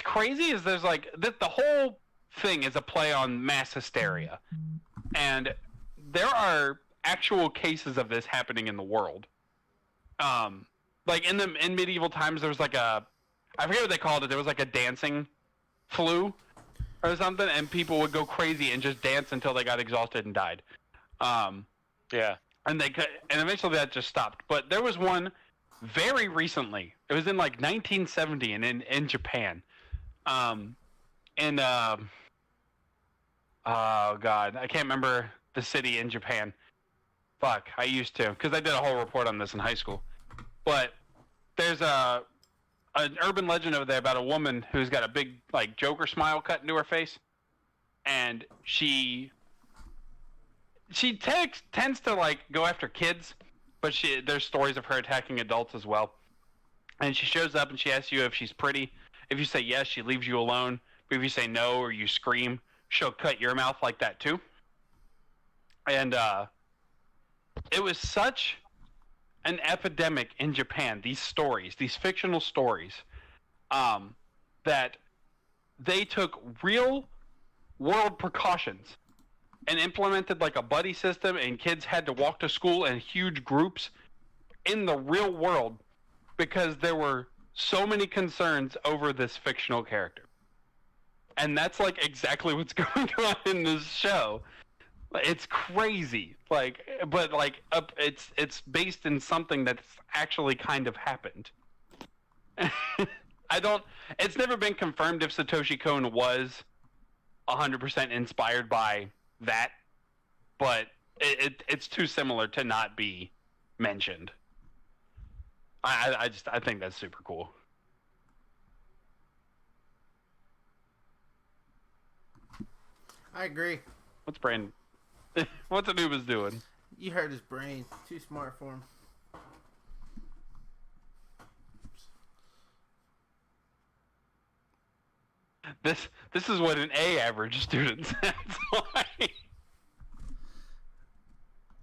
crazy is there's like the whole thing is a play on mass hysteria, and there are actual cases of this happening in the world. Like in medieval times, there was like I forget what they called it. There was like a dancing flu or something, and people would go crazy and just dance until they got exhausted and died. Yeah. And eventually that just stopped. But there was one very recently. It was in like 1970 and in Japan. Oh god, I can't remember the city in Japan. Fuck, I used to, because I did a whole report on this in high school. But there's an urban legend over there about a woman who's got a big like Joker smile cut into her face, and she tends to like go after kids, but there's stories of her attacking adults as well. And she shows up and she asks you if she's pretty. If you say yes, she leaves you alone. But if you say no or you scream, she'll cut your mouth like that too. And it was such an epidemic in Japan, these stories, these fictional stories, that they took real world precautions and implemented like a buddy system, and kids had to walk to school in huge groups in the real world because there were so many concerns over this fictional character. And that's like exactly what's going on in this show. It's crazy, like, but like, it's based in something that's actually kind of happened. It's never been confirmed if Satoshi Kon was 100% inspired by that, but it's too similar to not be mentioned. I think that's super cool. I agree. What's Anubis doing? You heard his brain. Too smart for him. This is what an A average student says.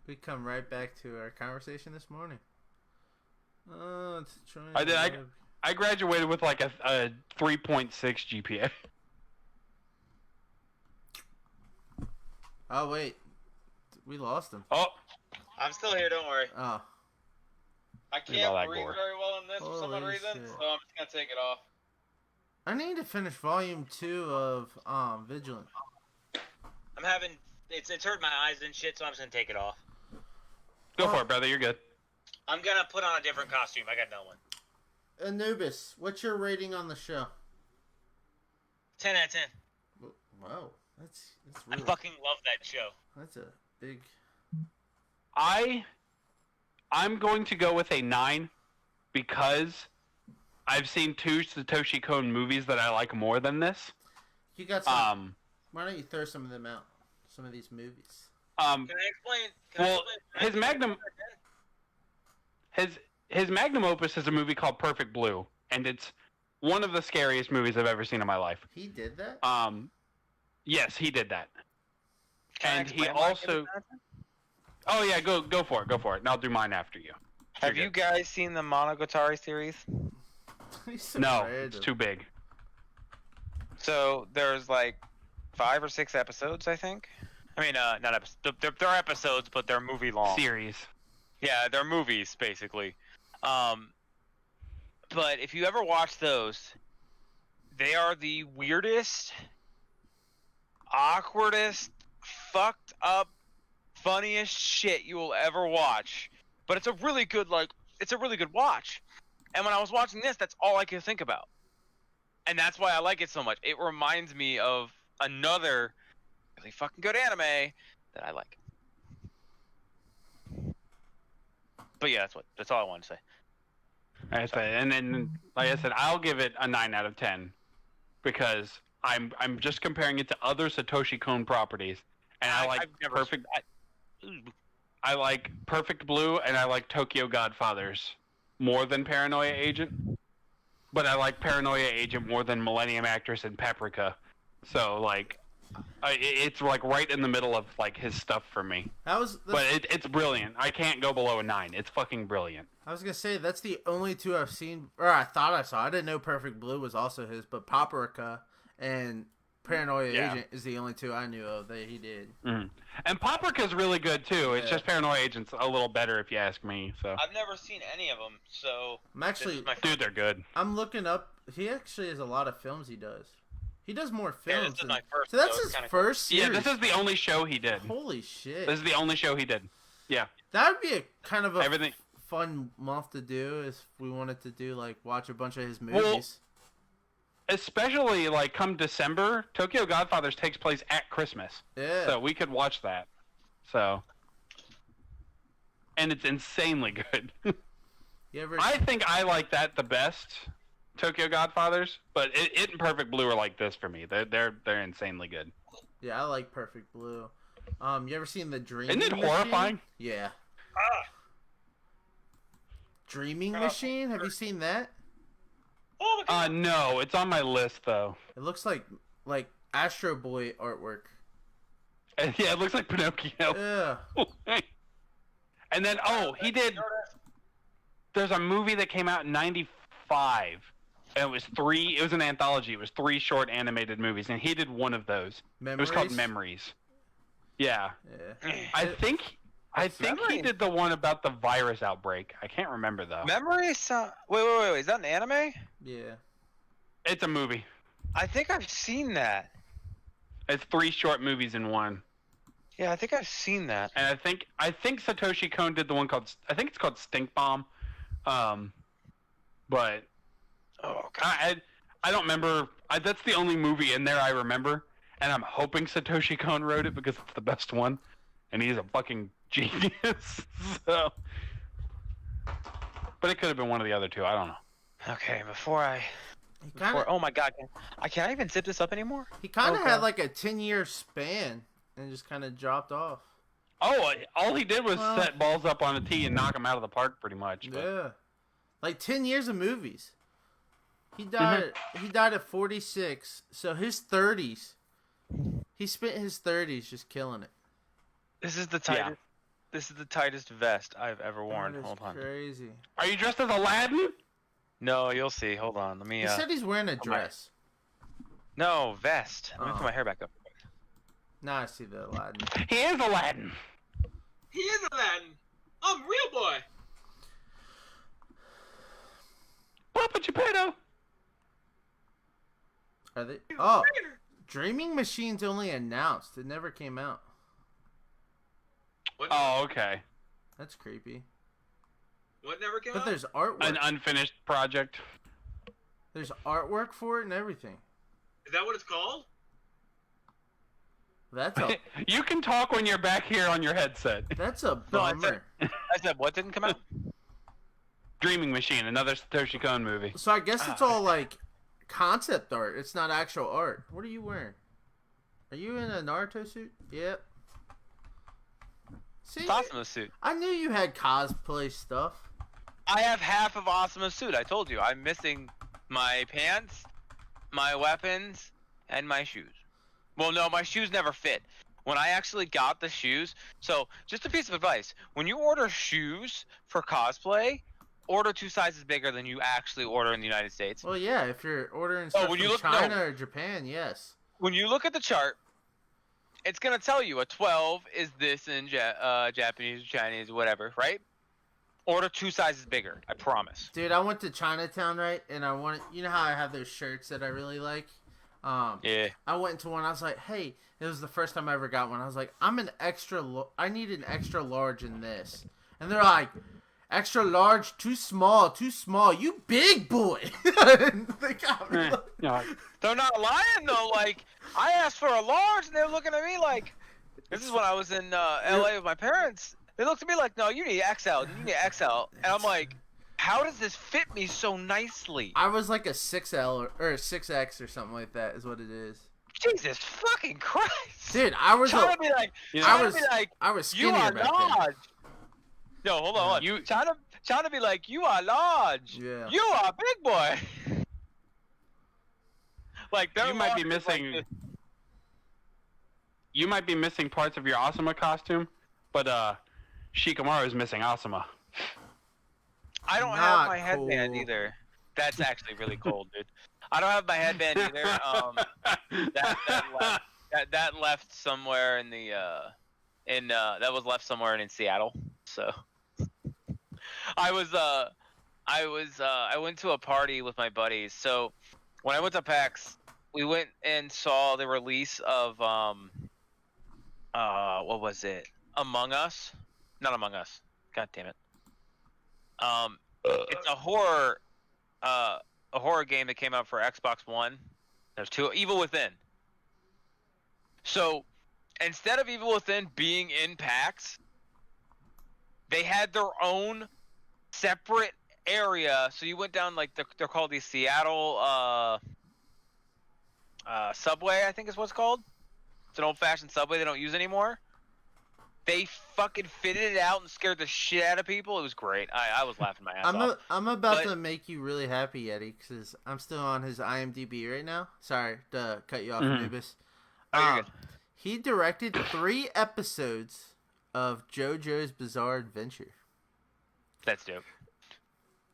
We come right back to our conversation this morning. Oh, it's trying. I graduated with like a 3.6 GPA. Oh wait, we lost him. Oh, I'm still here, don't worry. Oh, I Look at all that can't breathe gore. very well in this for some Holy reason, shit. so I'm just gonna take it off. I need to finish volume 2 of Vigilant. I'm having it's hurt my eyes and shit, so I'm just gonna take it off. go for it, brother. You're good. I'm gonna put on a different costume. I got no one. Anubis, what's your rating on the show? 10 out of 10. Wow, that's I really, fucking love that show. that's a big. I'm going to go with a 9 because I've seen 2 Satoshi Kon movies that I like more than this. You got some. Why don't you throw some of them out? Some of these movies. Can I explain? Well, his magnum opus is a movie called Perfect Blue, and it's one of the scariest movies I've ever seen in my life. He did that. Yes, he did that. Can I And he explain why I also. give it that? Oh yeah, go for it, and I'll do mine after you. Have you guys seen the Monogatari series? He's so No, random. it's too big. So there's like 5 or 6 episodes, I think. I mean, not episodes. They're episodes, but they're movie long. Series. Yeah, they're movies basically. But if you ever watch those, they are the weirdest, awkwardest, fucked up, funniest shit you will ever watch. But it's a really good watch. And when I was watching this, that's all I could think about. And that's why I like it so much. It reminds me of another really fucking good anime that I like. But yeah, that's all I wanted to say. And then, like I said, I'll give it a 9 out of 10 because I'm just comparing it to other Satoshi Kon properties, and I like Perfect. I like Perfect Blue, and I like Tokyo Godfathers more than Paranoia Agent, but I like Paranoia Agent more than Millennium Actress and Paprika. So like, it's like right in the middle of like his stuff for me. But it's brilliant. I can't go below a 9. It's fucking brilliant. I was gonna say that's the only 2 I've seen, or I thought I saw. I didn't know Perfect Blue was also his, but Paprika and Paranoia Agent is the only 2 I knew of that he did. Mm-hmm. And Paprika's really good too. It's just Paranoia Agent's a little better if you ask me. So I've never seen any of them, so I'm actually, dude, they're good. I'm looking up. He actually has a lot of films he does. He does more films. Yeah, this is my first, so that's so his it's kinda first series. Yeah, this is the only show he did. Holy shit! This is the only show he did. Yeah. That would be a kind of a Everything. fun month to do if we wanted to do like watch a bunch of his movies. Especially like come December, Tokyo Godfathers takes place at Christmas. Yeah. So we could watch that. So. And it's insanely good. You ever? I think I like that the best, Tokyo Godfathers, but it and Perfect Blue are like this for me. They're insanely good. Yeah, I like Perfect Blue. You ever seen the Dreaming Isn't it Machine? horrifying? Yeah. Dreaming Machine? Have you seen that? Oh my god. No, it's on my list though. It looks like Astro Boy artwork. Yeah, it looks like Pinocchio. Yeah. And then he did. There's a movie that came out in '95. And it was 3. It was an anthology. It was 3 short animated movies, and he did one of those. Memories? It was called Memories. Yeah. Yeah. I think he Memories? did the one about the virus outbreak. I can't remember though. Memories? Wait. Is that an anime? Yeah. It's a movie. I think I've seen that. It's 3 short movies in one. Yeah, I think I've seen that. And I think Satoshi Kon did the one called, I think it's called Stink Bomb. But Oh god. I don't remember. That's the only movie in there I remember, and I'm hoping Satoshi Kon wrote it because it's the best one, and he's a fucking genius. So, but it could have been one of the other 2. I don't know. Okay, He kind of oh my god, can I even zip this up anymore? had like a 10-year span and just kind of dropped off. Oh, all he did was Well- set balls up on a tee and knock them out of the park, pretty much. But. Yeah. Like 10 years of movies. He died he died at 46. So his 30s. He spent his 30s just killing it. This is the tightest. This is the tightest vest I've ever worn. That is Hold on. crazy. Are you dressed as Aladdin? No, you'll see. Hold on. Let me. He said he's wearing a dress. No vest. Let me Oh. put my hair back up. Now I see the Aladdin. He is Aladdin. He is Aladdin. I'm real boy. Papa Geppetto. Are they? Oh, Dreaming Machine's only announced. It never came out. What? Oh, okay. That's creepy. What never came But out? there's artwork. An unfinished project. There's artwork for it and everything. Is that what it's called? That's a You can talk when you're back here on your headset. that's a No, I bummer. I said what didn't come out? Dreaming Machine, another Satoshi Kon movie. So I guess it's all like concept art. It's not actual art. What are you wearing? Are you in a Naruto suit? Yep. See, It's Asuma's suit. I knew you had cosplay stuff. I have half of Asuma's suit. I told you. I'm missing my pants, my weapons, and my shoes. Well, no, my shoes never fit. When I actually got the shoes, so just a piece of advice: when you order shoes for cosplay, order 2 sizes bigger than you actually order in the United States. Well, yeah, if you're ordering stuff when you from look- China no. or Japan, yes. When you look at the chart, it's gonna tell you a 12 is this in Japanese, Chinese, whatever, right? Order 2 sizes bigger. I promise. Dude, I went to Chinatown, right? And I wanted, you know how I have those shirts that I really like? Yeah. I went into one. I was like, "Hey," it was the first time I ever got one. I was like, "I need an extra large in this," and they're like, "Extra large, too small, too small. You big boy." They got me. Yeah. They're not lying though. Like I asked for a large, and they're looking at me like, "This is when I was in LA with my parents." They looked at me like, "No, you need XL. You need XL," and I'm like, "How does this fit me so nicely?" I was like a 6L or a 6X or something like that. Is what it is. Jesus fucking Christ, Dude, I was Trying to be like, You I trying to was be like, I was you skinnier are back then. large. No, hold on. You- Trying to be like, you are large. Yeah. You are big boy. Like they're You might be large, like, missing. You might be missing parts of your Asuma costume, but Shikamaru is missing Asuma. I don't Not have my headband cool. either. That's actually really cold, dude. I don't have my headband either. That left somewhere in the that was left somewhere in Seattle. So I went to a party with my buddies. So when I went to PAX, we went and saw the release of what was it? Among Us? Not Among Us. God damn it. It's a horror game that came out for Xbox One. There's 2. Evil Within. So instead of Evil Within being in PAX, they had their own separate area. So you went down like they're called the Seattle subway, I think is what it's called. It's an old-fashioned subway they don't use anymore. They fucking fitted it out and scared the shit out of people. It was great. I was laughing my ass off. I'm about But- to make you really happy, Eddie, because I'm still on his IMDb right now. Sorry to cut you off, Mhm. Anubis. Oh, you're good. He directed 3 episodes of JoJo's Bizarre Adventure. That's dope.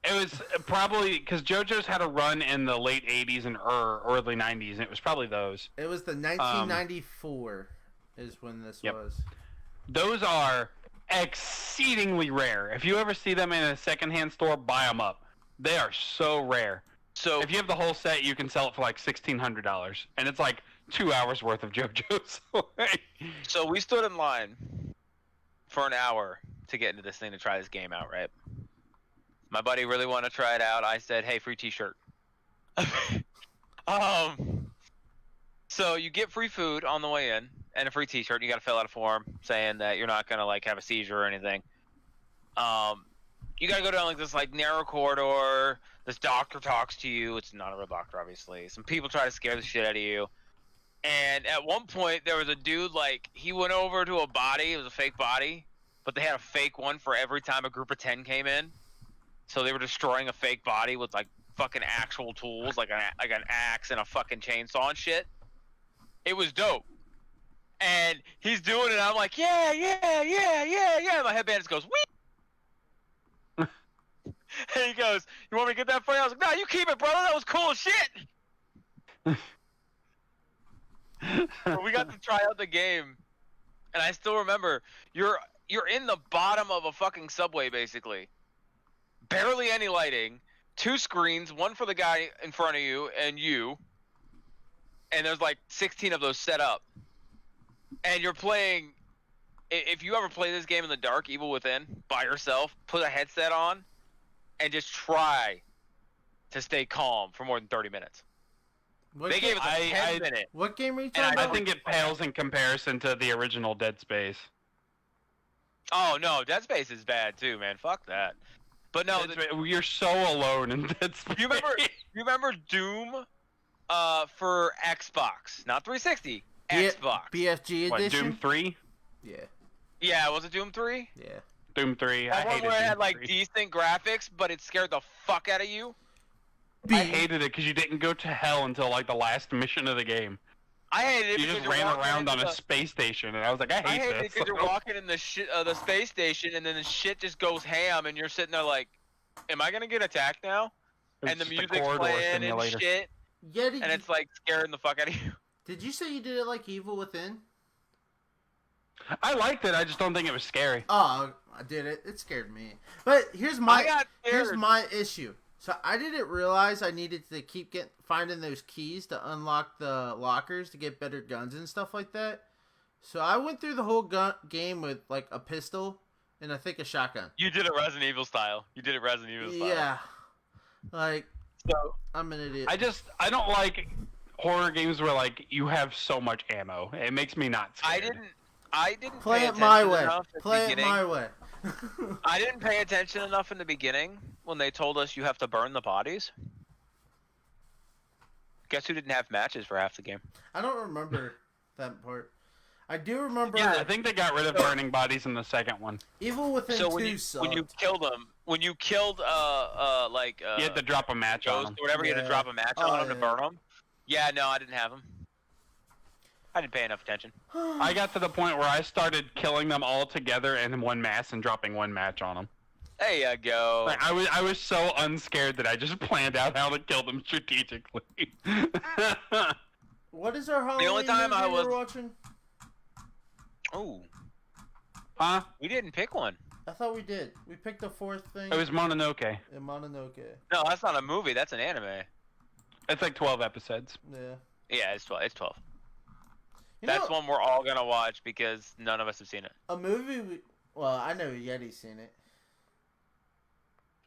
It was probably because JoJo's had a run in the late '80s and early '90s, and it was probably those. It was the 1994 is when this Yep. was. Those are exceedingly rare. If you ever see them in a secondhand store, buy them up. They are so rare. So If you have the whole set, you can sell it for like $1,600, and it's like 2 hours worth of JoJo's. So we stood in line for an hour to get into this thing to try this game out, right? My buddy really wanted to try it out. I said, "Hey, free T-shirt." So you get free food on the way in and a free T-shirt. You got to fill out a form saying that you're not gonna like have a seizure or anything. You got to go down like this like narrow corridor. This doctor talks to you. It's not a real doctor, obviously. Some people try to scare the shit out of you. And at one point, there was a dude, like, he went over to a body. It was a fake body. But they had a fake one for every time a group of 10 came in. So they were destroying a fake body with, like, fucking actual tools, like an axe and a fucking chainsaw and shit. It was dope. And he's doing it, I'm like, yeah. My headband just goes, wee! And he goes, "You want me to get that for you?" I was like, "No, you keep it, brother. That was cool as shit." But we got to try out the game, and I still remember you're in the bottom of a fucking subway, basically. Barely any lighting, 2 screens, one for the guy in front of you, and there's like 16 of those set up, and you're playing. If you ever play this game in the dark, Evil Within, by yourself, put a headset on. and just try to stay calm for more than 30 minutes. What They game, gave us a 10-minute. what game are you And talking I about? think it pales in comparison to the original Dead Space. Oh no, Dead Space is bad too, man. Fuck that. But no, Dead Space- you're so alone in Dead Space. you remember Doom, for Xbox, not 360, Xbox. BFG What, edition. Doom 3? Yeah, Yeah, was it Doom 3? yeah. Doom 3. That I one hated where it Doom had like 3. decent graphics, but it scared the fuck out of you. I hated it because you didn't go to hell until like the last mission of the game. I hated it You because just you're ran walking around into on a the- space station, and I was like, I I hate hate it this. because you're walking in the the space station, and then the shit just goes ham, and you're sitting there like, "Am I gonna get attacked now?" It's And the just a music's corridor playing and simulator. shit, Yeti, and it's like scaring the fuck out of you. did you say you did it like Evil Within? I liked it. I just don't think it was scary. Oh, I did it. It scared me. But I my got here's scared. my issue. So I didn't realize I needed to keep finding those keys to unlock the lockers to get better guns and stuff like that. So I went through the whole game with like a pistol and I think a shotgun. You did it Resident Evil style. You did it Resident Evil style. Yeah, like So I'm an idiot. I don't like horror games where like you have so much ammo. It makes me not scared. I didn't Play pay it my attention way. enough at the Play it beginning. my way. I didn't pay attention enough in the beginning when they told us you have to burn the bodies. Guess who didn't have matches for half the game? I don't remember that part. I do remember Yeah, I think they got rid of burning bodies in the second one. Evil Within So 2 when you sucked. killed them, when you killed You had to drop a match on Ghost them. or whatever, you had Yeah. to drop a match Oh, on them to yeah. burn them. Yeah, no, I didn't have them. I didn't pay enough attention. I got to the point where I started killing them all together in one mass and dropping one match on them. There you go. Like, I was so unscared that I just planned out how to kill them strategically. What is our Halloween only time movie I we're was- watching? Ooh, Huh? we didn't pick one. I thought we did. We picked the fourth thing It was Mononoke. in Mononoke. No, that's not a movie. That's an anime. It's like 12 episodes. Yeah. Yeah, it's 12. It's 12. You That's know, one we're all gonna watch because none of us have seen it. a movie. Well, I know Yeti's seen it.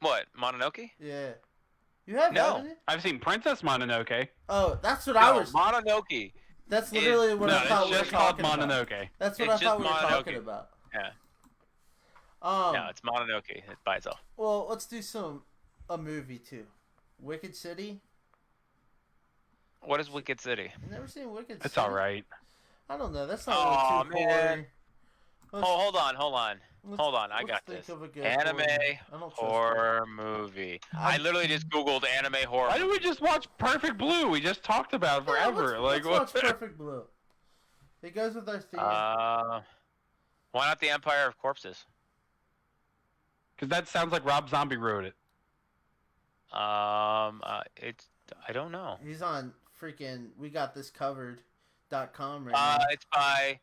What? Mononoke? Yeah. You have, No. haven't you? I've seen Princess Mononoke. Oh, that's what I No, was. Mononoke. That's literally what No, I thought it's we were just called talking about. Mononoke. That's what It's I thought we just were talking Mononoke. about. Yeah. Um. No, it's Mononoke. It's by itself. Well, let's do a movie too. Wicked City. What is Wicked City? You never seen Wicked City? It's alright. I don't know. That's not Aw, really too man. gory. Let's- Oh, hold on. let's- Hold on, I let's got think this. of a good Anime horror movie. I don't trust horror movie. I literally just googled anime horror. Why did we just watch Perfect Blue? We just talked about it Yeah, forever. let's like watch Perfect Blue. It goes with our theme. Why not the Empire of Corpses? Because that sounds like Rob Zombie wrote it. It's I don't know. He's on freaking WeGotThisCovered.com right now. It's by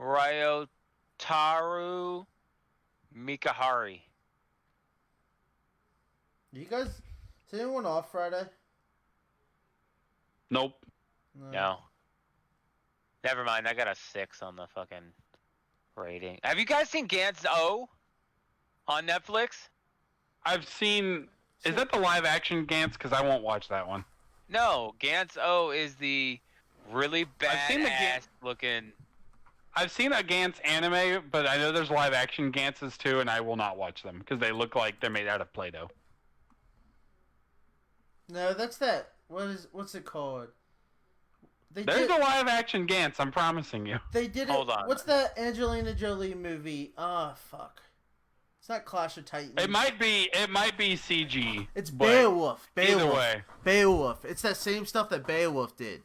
Ryotaru Mikahari. You guys, is anyone off Friday? Nope. No. Never mind. I got a 6 on the fucking rating. Have you guys seen Gantz O on Netflix? I've seen. Is that the live action Gantz? Because I won't watch that one. No, Gantz O is the really seen the badass looking. I've seen a Gantz anime, but I know there's live action Gantzes too, and I will not watch them because they look like they're made out of Play-Doh. No, that's that. What's it called? They There's did. a live action Gantz, I'm promising you. They did it. Hold on. What's that Angelina Jolie movie? Oh fuck. It's not Clash of Titans. It might be CG. It's but Beowulf. Either Beowulf. way, Beowulf. It's that same stuff that Beowulf did.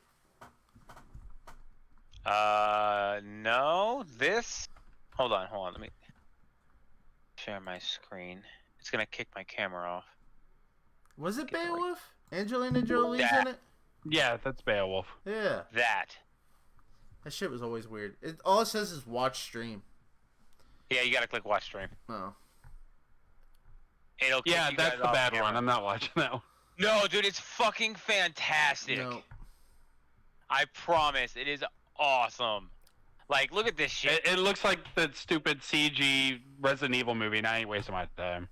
No. This. Hold on. Let me share my screen. It's gonna kick my camera off. Was it Get the right- Beowulf? Angelina Jolie's Yeah. in it? yeah, that's Beowulf. Yeah. That. That shit was always weird. All it says is watch stream. Yeah, you gotta click watch stream. Oh. It'll kick Yeah, you that's guys the off bad camera. one. I'm not watching that one. No, dude, it's fucking fantastic. No. I promise, it is awesome. Like, look at this shit. It looks like the stupid CG Resident Evil movie, and I ain't wasting my time.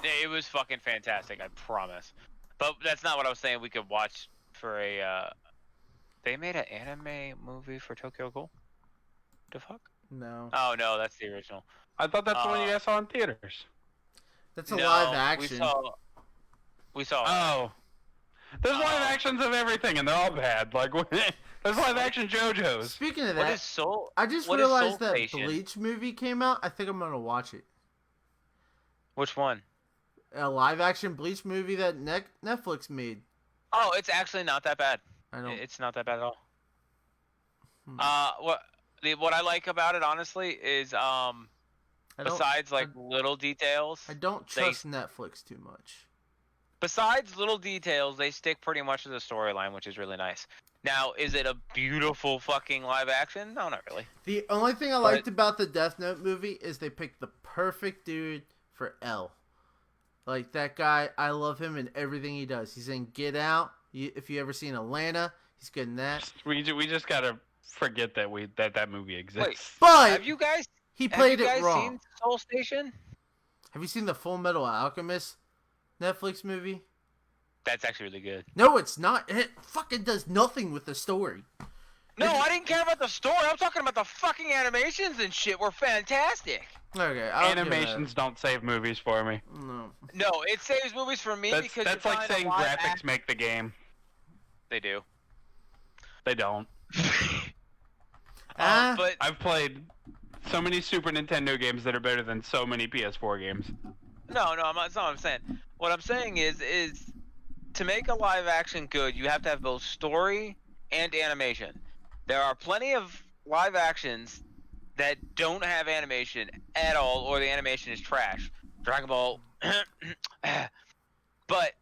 It was fucking fantastic, I promise. But that's not what I was saying. We could watch for a. They made an anime movie for Tokyo Ghoul. The fuck? No, Oh no, that's the original. I thought that's the one you guys saw in theaters. that's a No, live action. We saw. Oh. There's live actions of everything, and they're all bad. Like, there's live action JoJo's. Speaking of What that, is Soul? I just what is realized Soul that Station? Bleach movie came out. I think I'm gonna watch it. Which one? A live action Bleach movie that Netflix made. Oh, it's actually not that bad. I don't. It's not that bad at all. Hmm. What I like about it, honestly, is I don't, besides like little details. I don't trust Netflix too much. Besides little details, they stick pretty much to the storyline, which is really nice. Now, is it a beautiful fucking live action? No, not really. The only thing I liked about the Death Note movie is they picked the perfect dude for L. Like, that guy, I love him in everything he does. He's in Get Out. If you ever seen Atlanta, he's good in that. We just gotta forget that that movie exists. But Have you guys played it guys wrong. seen Soul Station? Have you seen the Full Metal Alchemist Netflix movie? That's actually really good. No, it's not. It fucking does nothing with the story. No, I didn't care about the story. I'm talking about the fucking animations and shit were fantastic. Okay, I'll give it Animations don't save movies for me. a- No. No, it saves movies for me because That's you're like trying saying to live graphics act- make the game. They do. They don't. Ah. But I've played so many Super Nintendo games that are better than so many PS4 games. no, that's not what I'm saying. What I'm saying is to make a live action good, you have to have both story and animation. There are plenty of live actions that don't have animation at all, or the animation is trash. Dragon Ball, but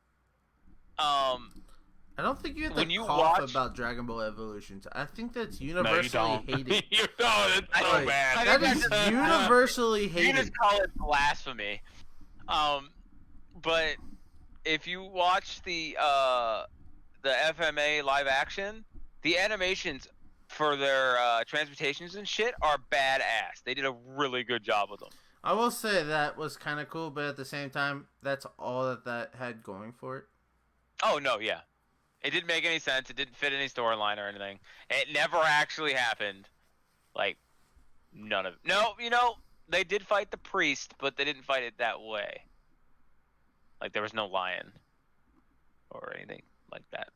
I don't think you have to when you cough watch- about Dragon Ball Evolutions. I think that's No, you universally don't. hated. You don't. It's so Like, bad. that is universally you hated. just call it blasphemy. But if you watch the FMA live action, the animations for their transmutations and shit are badass. They did a really good job with them. I will say that was kind of cool, but at the same time, that's all that had going for it. Oh no, yeah. It didn't make any sense. It didn't fit any storyline or anything. It never actually happened. Like, none of it. No, they did fight the priest, but they didn't fight it that way. Like, there was no lion or anything like that.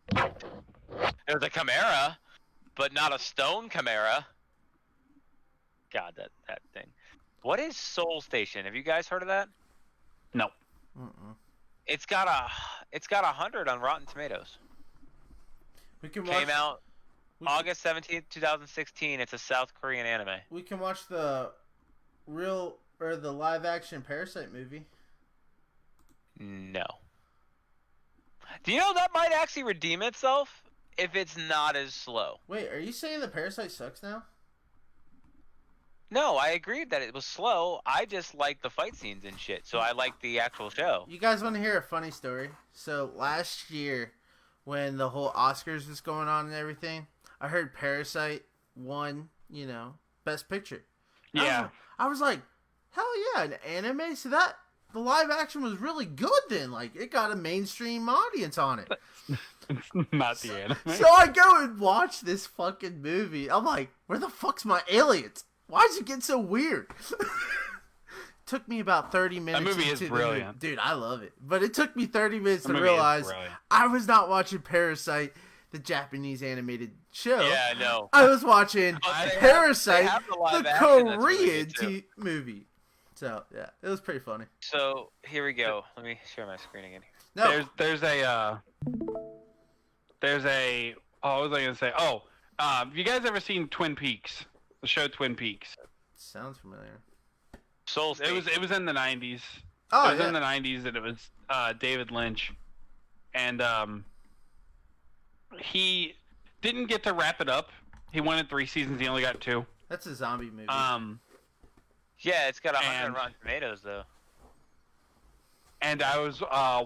There was a chimera, but not a stone chimera. God, that thing. What is Soul Station? Have you guys heard of that? No. Mm-mm. It's got 100 on Rotten Tomatoes. We can Came watch. out we, August 17th, 2016. It's a South Korean anime. we can watch the live action Parasite movie. No. Do you know that might actually redeem itself if it's not as slow? Wait, are you saying the Parasite sucks now? No, I agreed that it was slow. I just like the fight scenes and shit, so I like the actual show. You guys want to hear a funny story? So last year, when the whole Oscars was going on and everything, I heard Parasite won, Best Picture. Yeah. I was like, hell yeah, an anime? So the live action was really good then. Like, it got a mainstream audience on it. It's not the anime. So I go and watch this fucking movie. I'm like, where the fuck's my aliens? Why'd you get so weird? Took me about 30 minutes. movie is into the brilliant. movie. Dude, I love it. But it took me 30 minutes That to movie is realize brilliant. I was not watching Parasite, the Japanese animated show. Yeah, no. I was watching But they have- Parasite, they have the live the action that's really Korean good, too. movie. So, yeah, it was pretty funny. So here we go. Let me share my screen again. No, There's a what was I gonna say? Have you guys ever seen Twin Peaks? The show Twin Peaks. sounds familiar. Soul Station. It was in the 90s. Oh, it was yeah. in the 90s, and it was David Lynch, and he didn't get to wrap it up. He wanted 3 seasons. He only got 2. That's a zombie movie. Yeah, it's got 100 And- Rotten Tomatoes though. And I was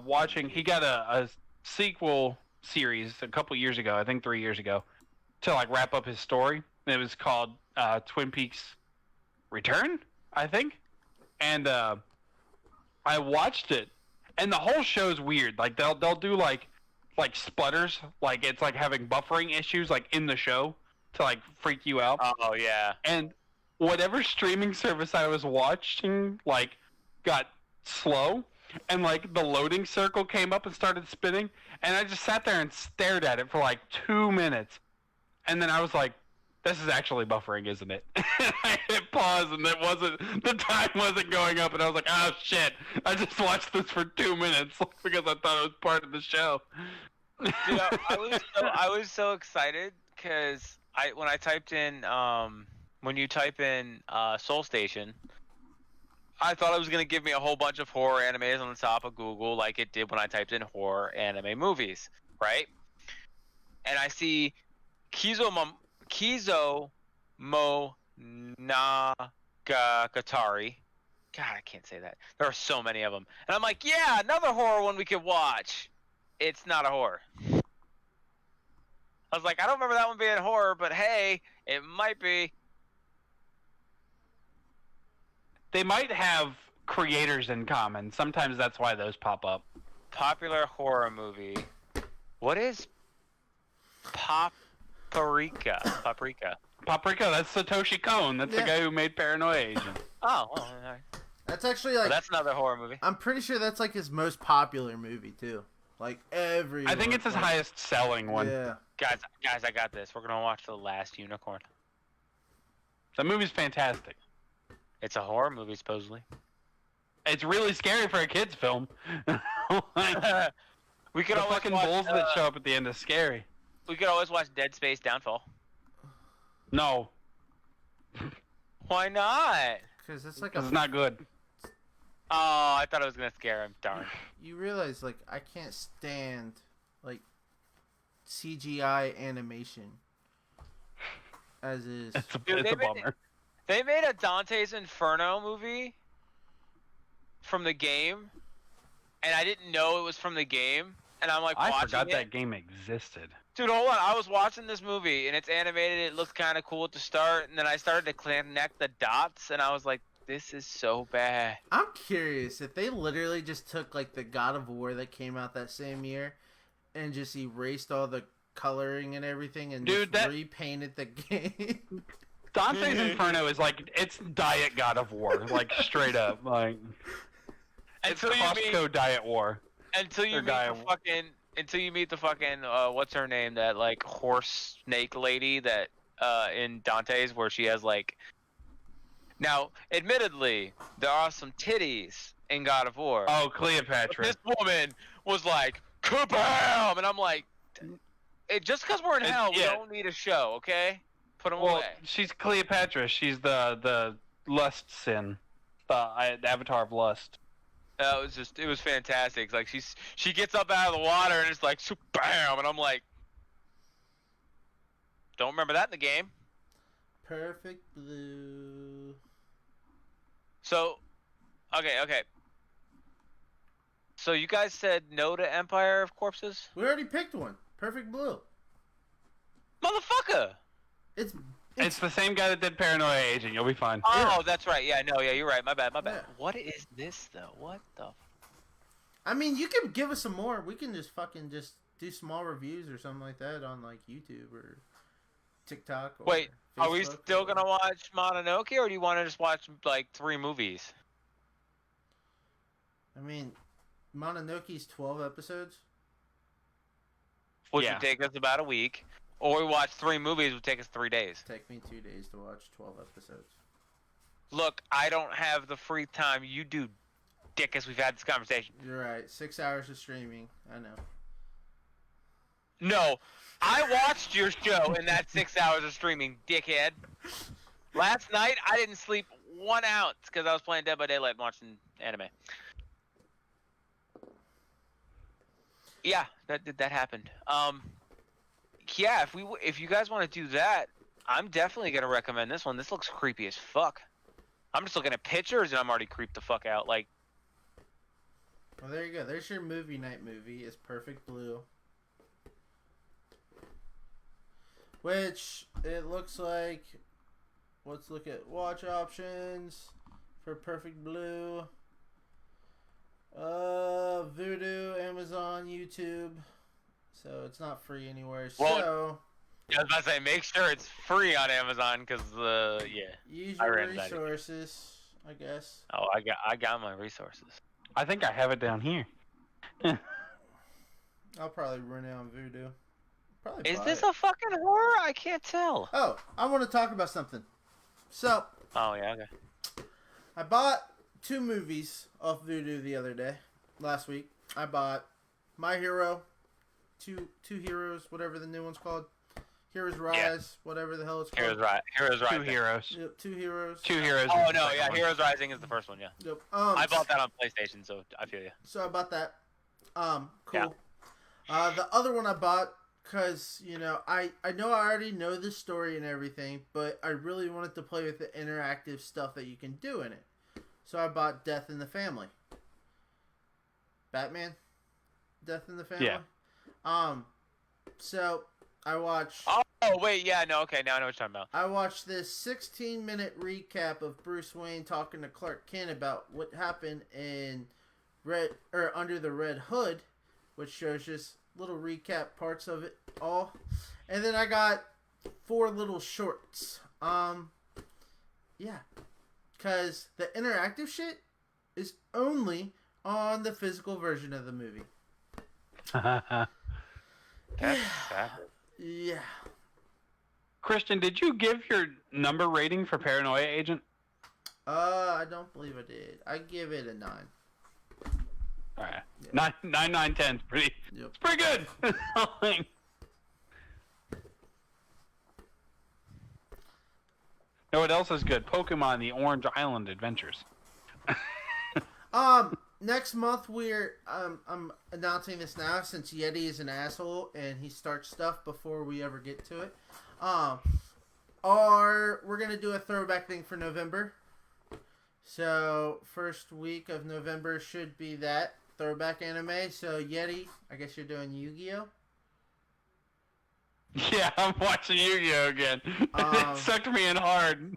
watching. He got a sequel series a couple years ago, I think 3 years ago, to like wrap up his story. It was called Twin Peaks Return, I think. And I watched it, And the whole show's weird. Like they'll do like sputters, like it's like having buffering issues like in the show to like freak you out. Oh yeah. And whatever streaming service I was watching like got slow, and like the loading circle came up and started spinning, and I just sat there and stared at it for like 2 minutes, and then I was like, this is actually buffering, isn't it? I hit pause, and the time wasn't going up, and I was like, oh shit, I just watched this for 2 minutes because I thought it was part of the show. Dude, I was so excited because when I typed in when you type in Soul Station, I thought it was gonna give me a whole bunch of horror animes on the top of Google, like it did when I typed in horror anime movies, right? And I see Kizo Monogatari. God, I can't say that. There are so many of them, and I'm like, yeah, another horror one we could watch. It's not a horror. I was like, I don't remember that one being horror, but hey, it might be. They might have creators in common. Sometimes that's why those pop up. Popular horror movie. What is Paprika? Paprika. Paprika, that's Satoshi Kon. That's the Yeah. guy who made Paranoia Agent. Oh, well, all right. That's actually Well, like that's another horror movie. I'm pretty sure that's like his most popular movie too. Like I think it's his highest selling one. Yeah. Guys, I got this. We're gonna watch The Last Unicorn. The movie's fantastic. It's a horror movie, supposedly. It's really scary for a kid's film. Like, We could the always fucking watch, bulls that show up at the end is scary. We could always watch Dead Space Downfall. No, Why not? Because it's like it's not good. Oh, I thought it was gonna scare him. Darn. you realize like I can't stand like CGI animation as is. It's a, Dude, it's they a made bummer. They made a Dante's Inferno movie from the game, and I didn't know it was from the game. And I'm like, I watching forgot it. that game existed. Dude, hold on. I was watching this movie, and it's animated. It looked kind of cool at the start, and then I started to connect the dots, and I was like, this is so bad. I'm curious if they literally just took like the God of War that came out that same year and just erased all the coloring and everything and Dude, just that- repainted the game. Dante's Inferno is like, it's Diet God of War, like straight up, like it's Until you meet, Costco Diet War. until you or meet Gaia. the fucking, until you meet the fucking, what's her name? That like horse snake lady that in Dante's where she has like. Now, admittedly, there are some titties in God of War. Oh, But Cleopatra. this woman was like, kabam! And I'm like, just because we're in It- hell, we yeah. don't need a show, okay? Put them Well, away. she's Cleopatra. She's the lust sin, the avatar of lust. It was fantastic. It's like she gets up out of the water and it's like, bam! And I'm like, don't remember that in the game. Perfect Blue. So, okay. So you guys said no to Empire of Corpses? We already picked one. Perfect Blue. Motherfucker! It's It's the same guy that did Paranoia Agent. You'll be fine. Oh, that's right. Yeah, no, yeah, you're right. My bad. Yeah. What is this, though? What the... I mean, you can give us some more. We can just fucking just do small reviews or something like that on like YouTube or TikTok. Or Wait, are we Facebook still or- gonna watch Mononoke, or do you want to just watch like 3 movies? I mean, Mononoke's 12 episodes. Which Yeah. would take us about a week. Or we watch 3 movies, would take us 3 days. Take me 2 days to watch 12 episodes. Look, I don't have the free time you do, dickus. We've had this conversation. You're right. 6 hours of streaming. I know. No, I watched your show in that 6 hours of streaming, dickhead. Last night, I didn't sleep 1 ounce because I was playing Dead by Daylight and watching anime. Yeah, that happened. Yeah, if you guys want to do that, I'm definitely gonna recommend this one. This looks creepy as fuck. I'm just looking at pictures and I'm already creeped the fuck out. Like, Well, there you go. There's your movie night movie. It's Perfect Blue. Which, it looks like... Let's look at watch options for Perfect Blue. Voodoo, Amazon, YouTube. So it's not free anywhere. Well, So I was about to say, make sure it's free on Amazon, cause yeah. use I your ran that. resources, I guess. Oh, I got my resources. I think I have it down here. I'll probably run it on Voodoo. Probably Is buy this it. a fucking horror? I can't tell. Oh, I want to talk about something. So Oh yeah, okay. I bought 2 movies off Voodoo the other day, last week. I bought My Hero, two Heroes, whatever the new one's called. Heroes Rise, whatever the hell it's called. Heroes Rising. Heroes Two Rising. heroes. Yep, 2 Heroes. Two heroes. Oh is the no, second yeah, one. Heroes Rising is the first one. Yeah. Yep. I bought that on PlayStation, so I feel you. So I bought that. Cool. Yeah. The other one I bought because I know I already know the story and everything, but I really wanted to play with the interactive stuff that you can do in it. So I bought Death in the Family. Batman, Death in the Family. Yeah. So I watched. Oh wait, yeah, no, okay, now I know what you're talking about. I watched this 16-minute recap of Bruce Wayne talking to Clark Kent about what happened in Under the Red Hood, which shows just little recap parts of it all. And then I got 4 little shorts. Yeah. Cuz the interactive shit is only on the physical version of the movie. That's sad. Yeah. Christian, did you give your number rating for Paranoia Agent? I don't believe I did. I give it a 9. All right. Yeah. 9, 10's pretty. Yep. It's pretty good. You know what else is good? Pokemon: The Orange Island Adventures. Next month I'm announcing this now since Yeti is an asshole and he starts stuff before we ever get to it. We're gonna do a throwback thing for November. So first week of November should be that throwback anime. So Yeti, I guess you're doing Yu-Gi-Oh. Yeah, I'm watching Yu-Gi-Oh again. It sucked me in hard.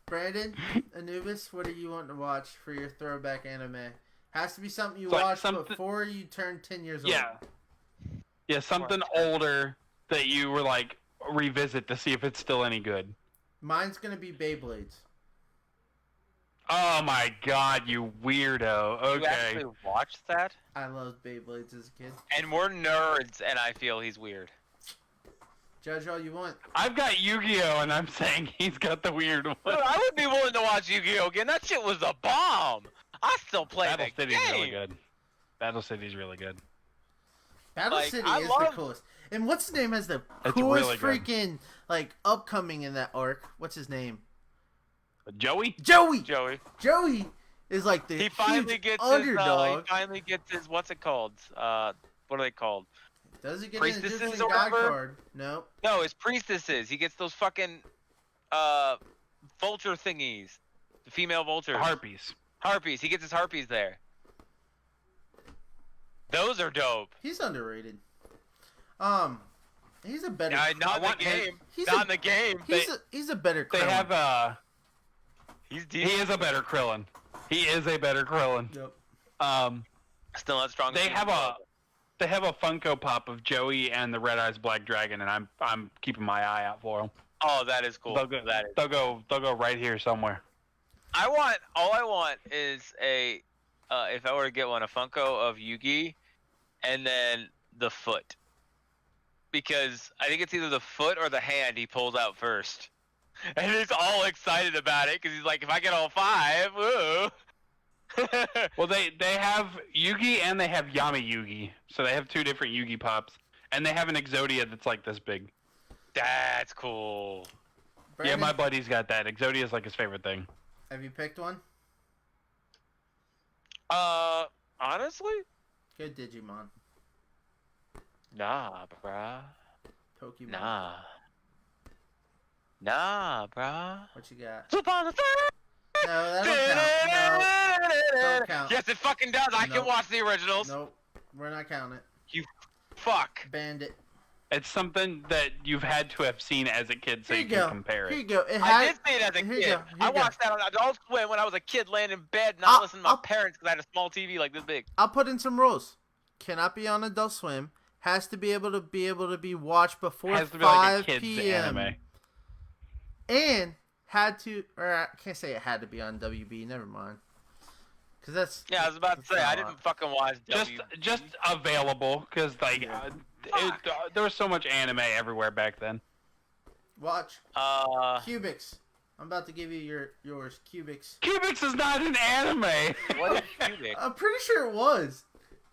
Brandon, Anubis, what are you wanting to watch for your throwback anime? Has to be something you Like watched something- before you turned 10 years old. Yeah. Yeah, something older that you were like revisit to see if it's still any good. Mine's gonna be Beyblades. Oh my god, you weirdo. You Okay. actually watched that? I loved Beyblades as a kid. And we're nerds, and I feel he's weird. Judge all you want. I've got Yu-Gi-Oh and I'm saying he's got the weird one. Dude, I would be willing to watch Yu-Gi-Oh again. That shit was a bomb. I still play Battle the City's game. really good. Battle City's really good. Battle Like, City I is love- the coolest. And what's the name has the It's coolest really good. freaking upcoming in that arc? What's his name? Joey? Joey. Joey. Joey is like the He finally huge gets underdog. he finally gets his what's it called? What are they called? Does he get an Priestesses Egyptian or god whatever? card? No. No, his priestesses. He gets those fucking vulture thingies. The female vultures. Harpies. Harpies. He gets his harpies there. Those are dope. He's underrated. He's a better. Yeah, not in the want him- game. He's Not a- in the game. He's a better. They Krillin. have He's he deep. is a better Krillin. He is a better Krillin. Yep. Still not strong. They have a Funko Pop of Joey and the Red Eyes Black Dragon, and I'm keeping my eye out for them. Oh, that is cool. They'll go. That is. They'll go right here somewhere. All I want is a, if I were to get one, a Funko of Yugi, and then the foot. Because I think it's either the foot or the hand he pulls out first. And he's all excited about it, because he's like, if I get all 5, woo. Well, they have Yugi and they have Yami Yugi, so they have 2 different Yugi Pops, and they have an Exodia that's like this big. That's cool. Brandon, Yeah, my buddy's got that. Exodia is like his favorite thing. Have you picked one? Honestly? Go Digimon. Nah, bruh. Pokemon. Nah, bruh. What you got? Upon the third. No, that don't count. No. Don't count. Yes, it fucking does. I can Nope. watch the originals. Nope. We're not counting it. You fuck. Banned it. It's something that you've had to have seen as a kid, so Here you you can go. compare Here it. you go. It I had, did see it as a here you kid. go, here I you go. watched that on Adult Swim when I was a kid, laying in bed, I'll- not listening to my I'll- parents because I had a small TV like this big. I'll put in some rules. Cannot be on Adult Swim. Has to be able to be watched before Has to be like 5 a kid's p.m. anime. And had to, or I can't say it had to be on WB. Never mind. Because that's Yeah, I was about to that's say not I a lot. didn't fucking watch Just available, because like there was so much anime everywhere back then. Watch Uh, Cubics. I'm about to give you yours. Cubics. Cubics is not an anime. what is Cubic? I'm pretty sure it was.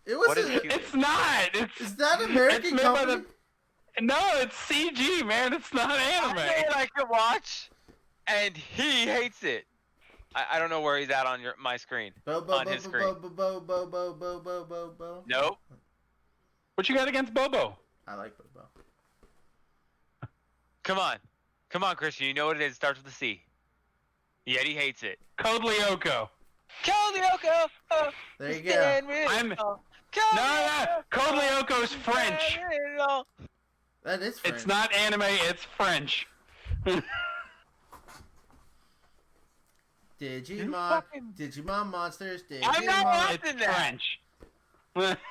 It was. What is a- Cubic? It's not. It's Is that American it's made by company? No, it's CG, man. It's not I anime. know what I could watch, and he hates it. I don't know where he's at on my screen. Bo bo on bo his bo screen. bo bo bo bo bo bo bo bo. Nope. What you got against Bobo? I like Bobo. Come on, Christian. You know what it is. It starts with a C. Yet he hates it. Code Lyoko. Code Lyoko. There you go. No. Code Lyoko is French. That is French. It's not anime. It's French. Digimon. fucking- Digimon monsters. Digimon. I'm not watching It's that. French.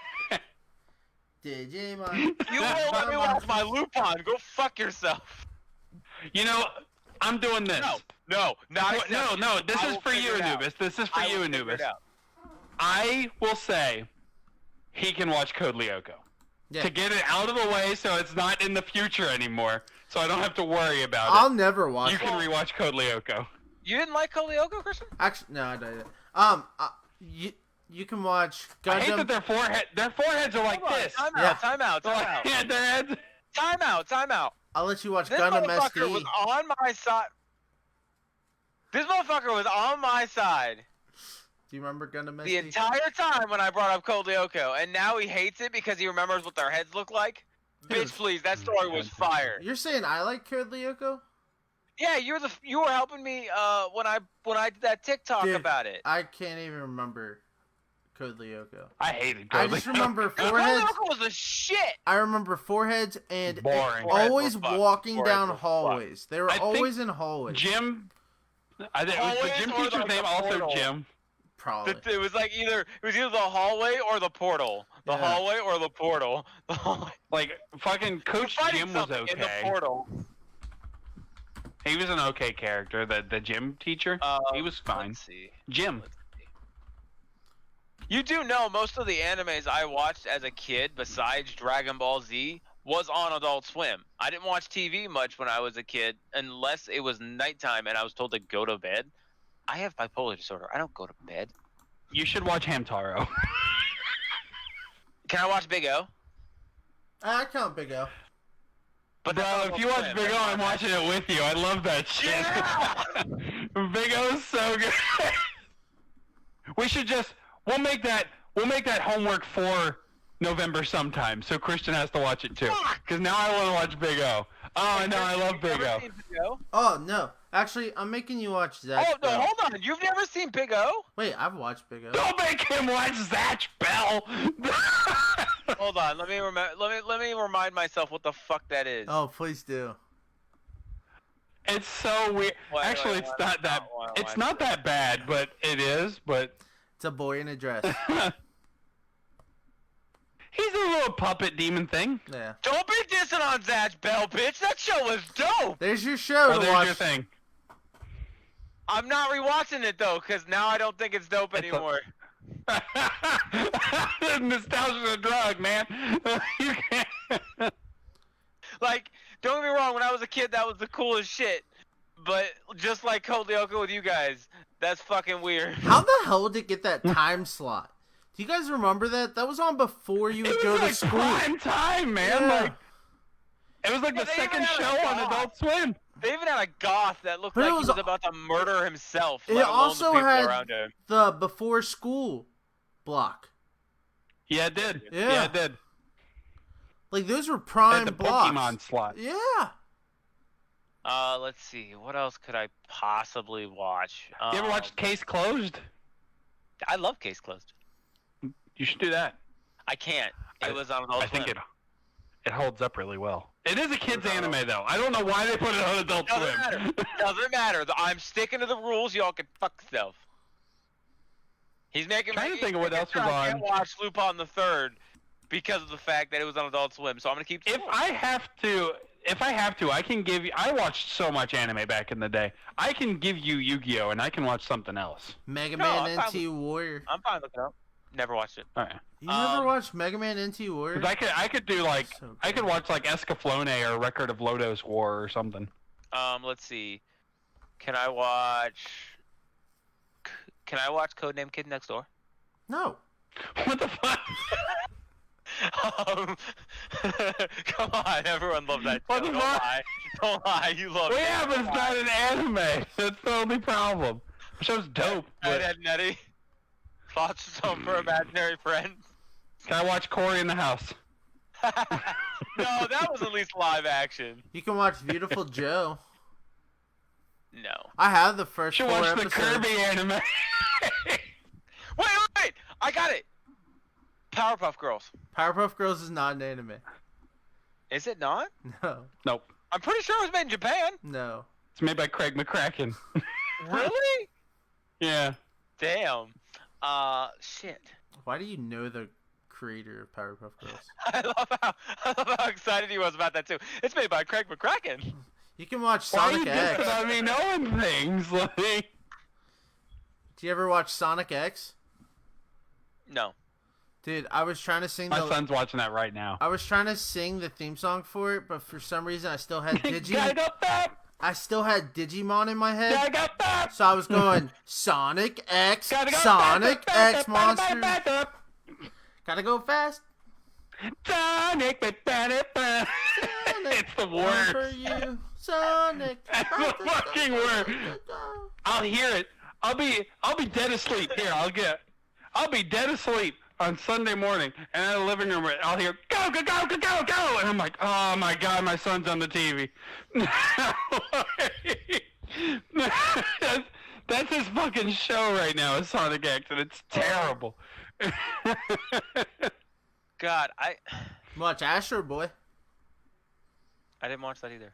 Digimon. You won't let me watch my Lupin. Go fuck yourself. You know, I'm doing this. No, not No. This I is will for figure you, it out. Anubis. This is for I you, will figure Anubis. it out. I will say he can watch Code Lyoko. Yeah. To get it out of the way so it's not in the future anymore, so I don't have to worry about I'll it. never watch. You can rewatch Code Lyoko. You didn't like Code Lyoko, Christian? Actually, no, I didn't. You can watch I hate Gundam. that their foreheads are like Hold on, this. Yeah. Time out. Yeah, their heads. Time out. I'll let you watch This Gundam motherfucker SD. was on my side. This motherfucker was on my side Do you remember Gundam SD? the entire time when I brought up Code Lyoko, and now he hates it because he remembers what their heads look like? Bitch, please, that story was fire. You're saying I like Code Lyoko? Yeah, you were helping me when I did that TikTok Dude, about it. I can't even remember Code Lyoko. I hated I Code just Lyoko. remember Code foreheads. Lyoko was a shit. I remember foreheads and Boring. always Foreheads were fucked. walking Foreheads down were fucked. hallways. They were I think always in hallways. Jim. I think was the Always gym or teacher's like name the also portal. Jim. Probably. It was like either the hallway or the portal. The Yeah. hallway or the portal. The hallway. Like fucking Coach Fighting Jim was something in the okay. portal. He was an okay character. The gym teacher. He was fine. Let's see. Jim. You do know most of the animes I watched as a kid, besides Dragon Ball Z, was on Adult Swim. I didn't watch TV much when I was a kid, unless it was nighttime and I was told to go to bed. I have bipolar disorder. I don't go to bed. You should watch Hamtaro. Can I watch Big O? I count Big O. But that's Bro, on if Adult you watch Swim. Big O, That's I'm not watching it with you. I love that shit. Yeah! Big O is so good. We'll make that homework for November sometime, so Christian has to watch it too. Fuck! Because now I want to watch Big O. Oh no, I love You've Big never O. seen Big O? Oh no! Actually, I'm making you watch Zatch Oh no, Bell. hold on. You've never seen Big O? Wait, I've watched Big O. Don't make him watch Zatch Bell. Hold on. Let me remind myself what the fuck that is. Oh, please do. It's so weird. Why- Actually, why- it's why- not that. why- It's why- not that bad, but it is. But It's a boy in a dress. he's a little puppet demon thing. Yeah. Don't be dissing on Zatch Bell, bitch. That show was dope. There's your show Oh, to there's watch. your thing. I'm not rewatching it though, cause now I don't think it's dope It's a- anymore. Nostalgia's a drug, man. You can't. Like, don't get me wrong. When I was a kid, that was the coolest shit. But just like Code Lyoko with you guys, that's fucking weird. How the hell did it get that time slot? Do you guys remember that? That was on before you would It go was to like school. prime time, man. Yeah. Like it was like Yeah, the they even second had a show on goth. Adult Swim. They even had a goth that looked But it like was he was a- about to murder himself. It let alone also the people had around him. the before school block. Yeah, it did. Yeah. Yeah, it did. Like those were At prime the blocks. Pokemon slot. Yeah. Let's see. What else could I possibly watch? You ever watched Case Closed? I love Case Closed. You should do that. I can't. It I- was on Adult I think Swim. It holds up really well. It is a kids anime though. I don't know why they put it on Adult Doesn't Swim. matter. Doesn't matter. I'm sticking to the rules. Y'all can fuck yourself. He's making. Trying to me think of what else was I can't on. watch Lupin the Third because of the fact that it was on Adult Swim. So I'm gonna keep. If I have to, I can give you. I watched so much anime back in the day. I can give you Yu-Gi-Oh, and I can watch something else. Mega No, Man I'm NT Warrior. I'm fine looking up. Never watched it. All right. You never Um, watched Mega Man NT Warrior? 'Cause I could do like So I could good. watch like Escaflowne or Record of Lodoss War or something. Let's see. Can I watch Codename Kid Next Door? No. What the fuck? Come on, everyone loves that show. What the Don't fuck? lie. Don't lie, you love Well, it. yeah, but it's not an anime. That's the only problem. The show's dope. Ed, But Ed, and Eddie. Thoughts some for imaginary friends? can I watch Cory in the House? No, that was at least live action. You can watch Beautiful Joe. No. I have the first Should 4 watch the episodes. Kirby anime. Wait! I got it! Powerpuff Girls. Powerpuff Girls is not an anime. Is it not? No. Nope. I'm pretty sure it was made in Japan. No. It's made by Craig McCracken. Really? Yeah. Damn. Shit. Why do you know the creator of Powerpuff Girls? I love how excited he was about that too. It's made by Craig McCracken. You can watch Why are Sonic you X. dissing on me knowing things? Like, Do you ever watch Sonic X? No. Dude, I was trying to sing my the son's watching that right now. I was trying to sing the theme song for it, but for some reason I still had I got that. I still had Digimon in my I head. got that. So I was going Sonic X, Gotta go Sonic back, X back, Monsters. back, back. Gotta go fast. Sonic. It's the One worst. for you, Sonic. That's the fucking worst. I'll hear it. I'll be dead asleep. Here, I'll be dead asleep on Sunday morning, and in the living room, I'll hear go, and I'm like, oh my god, my son's on the TV. that's his fucking show right now, is Sonic X, and it's terrible. God, Watch Astro Boy. I didn't watch that either.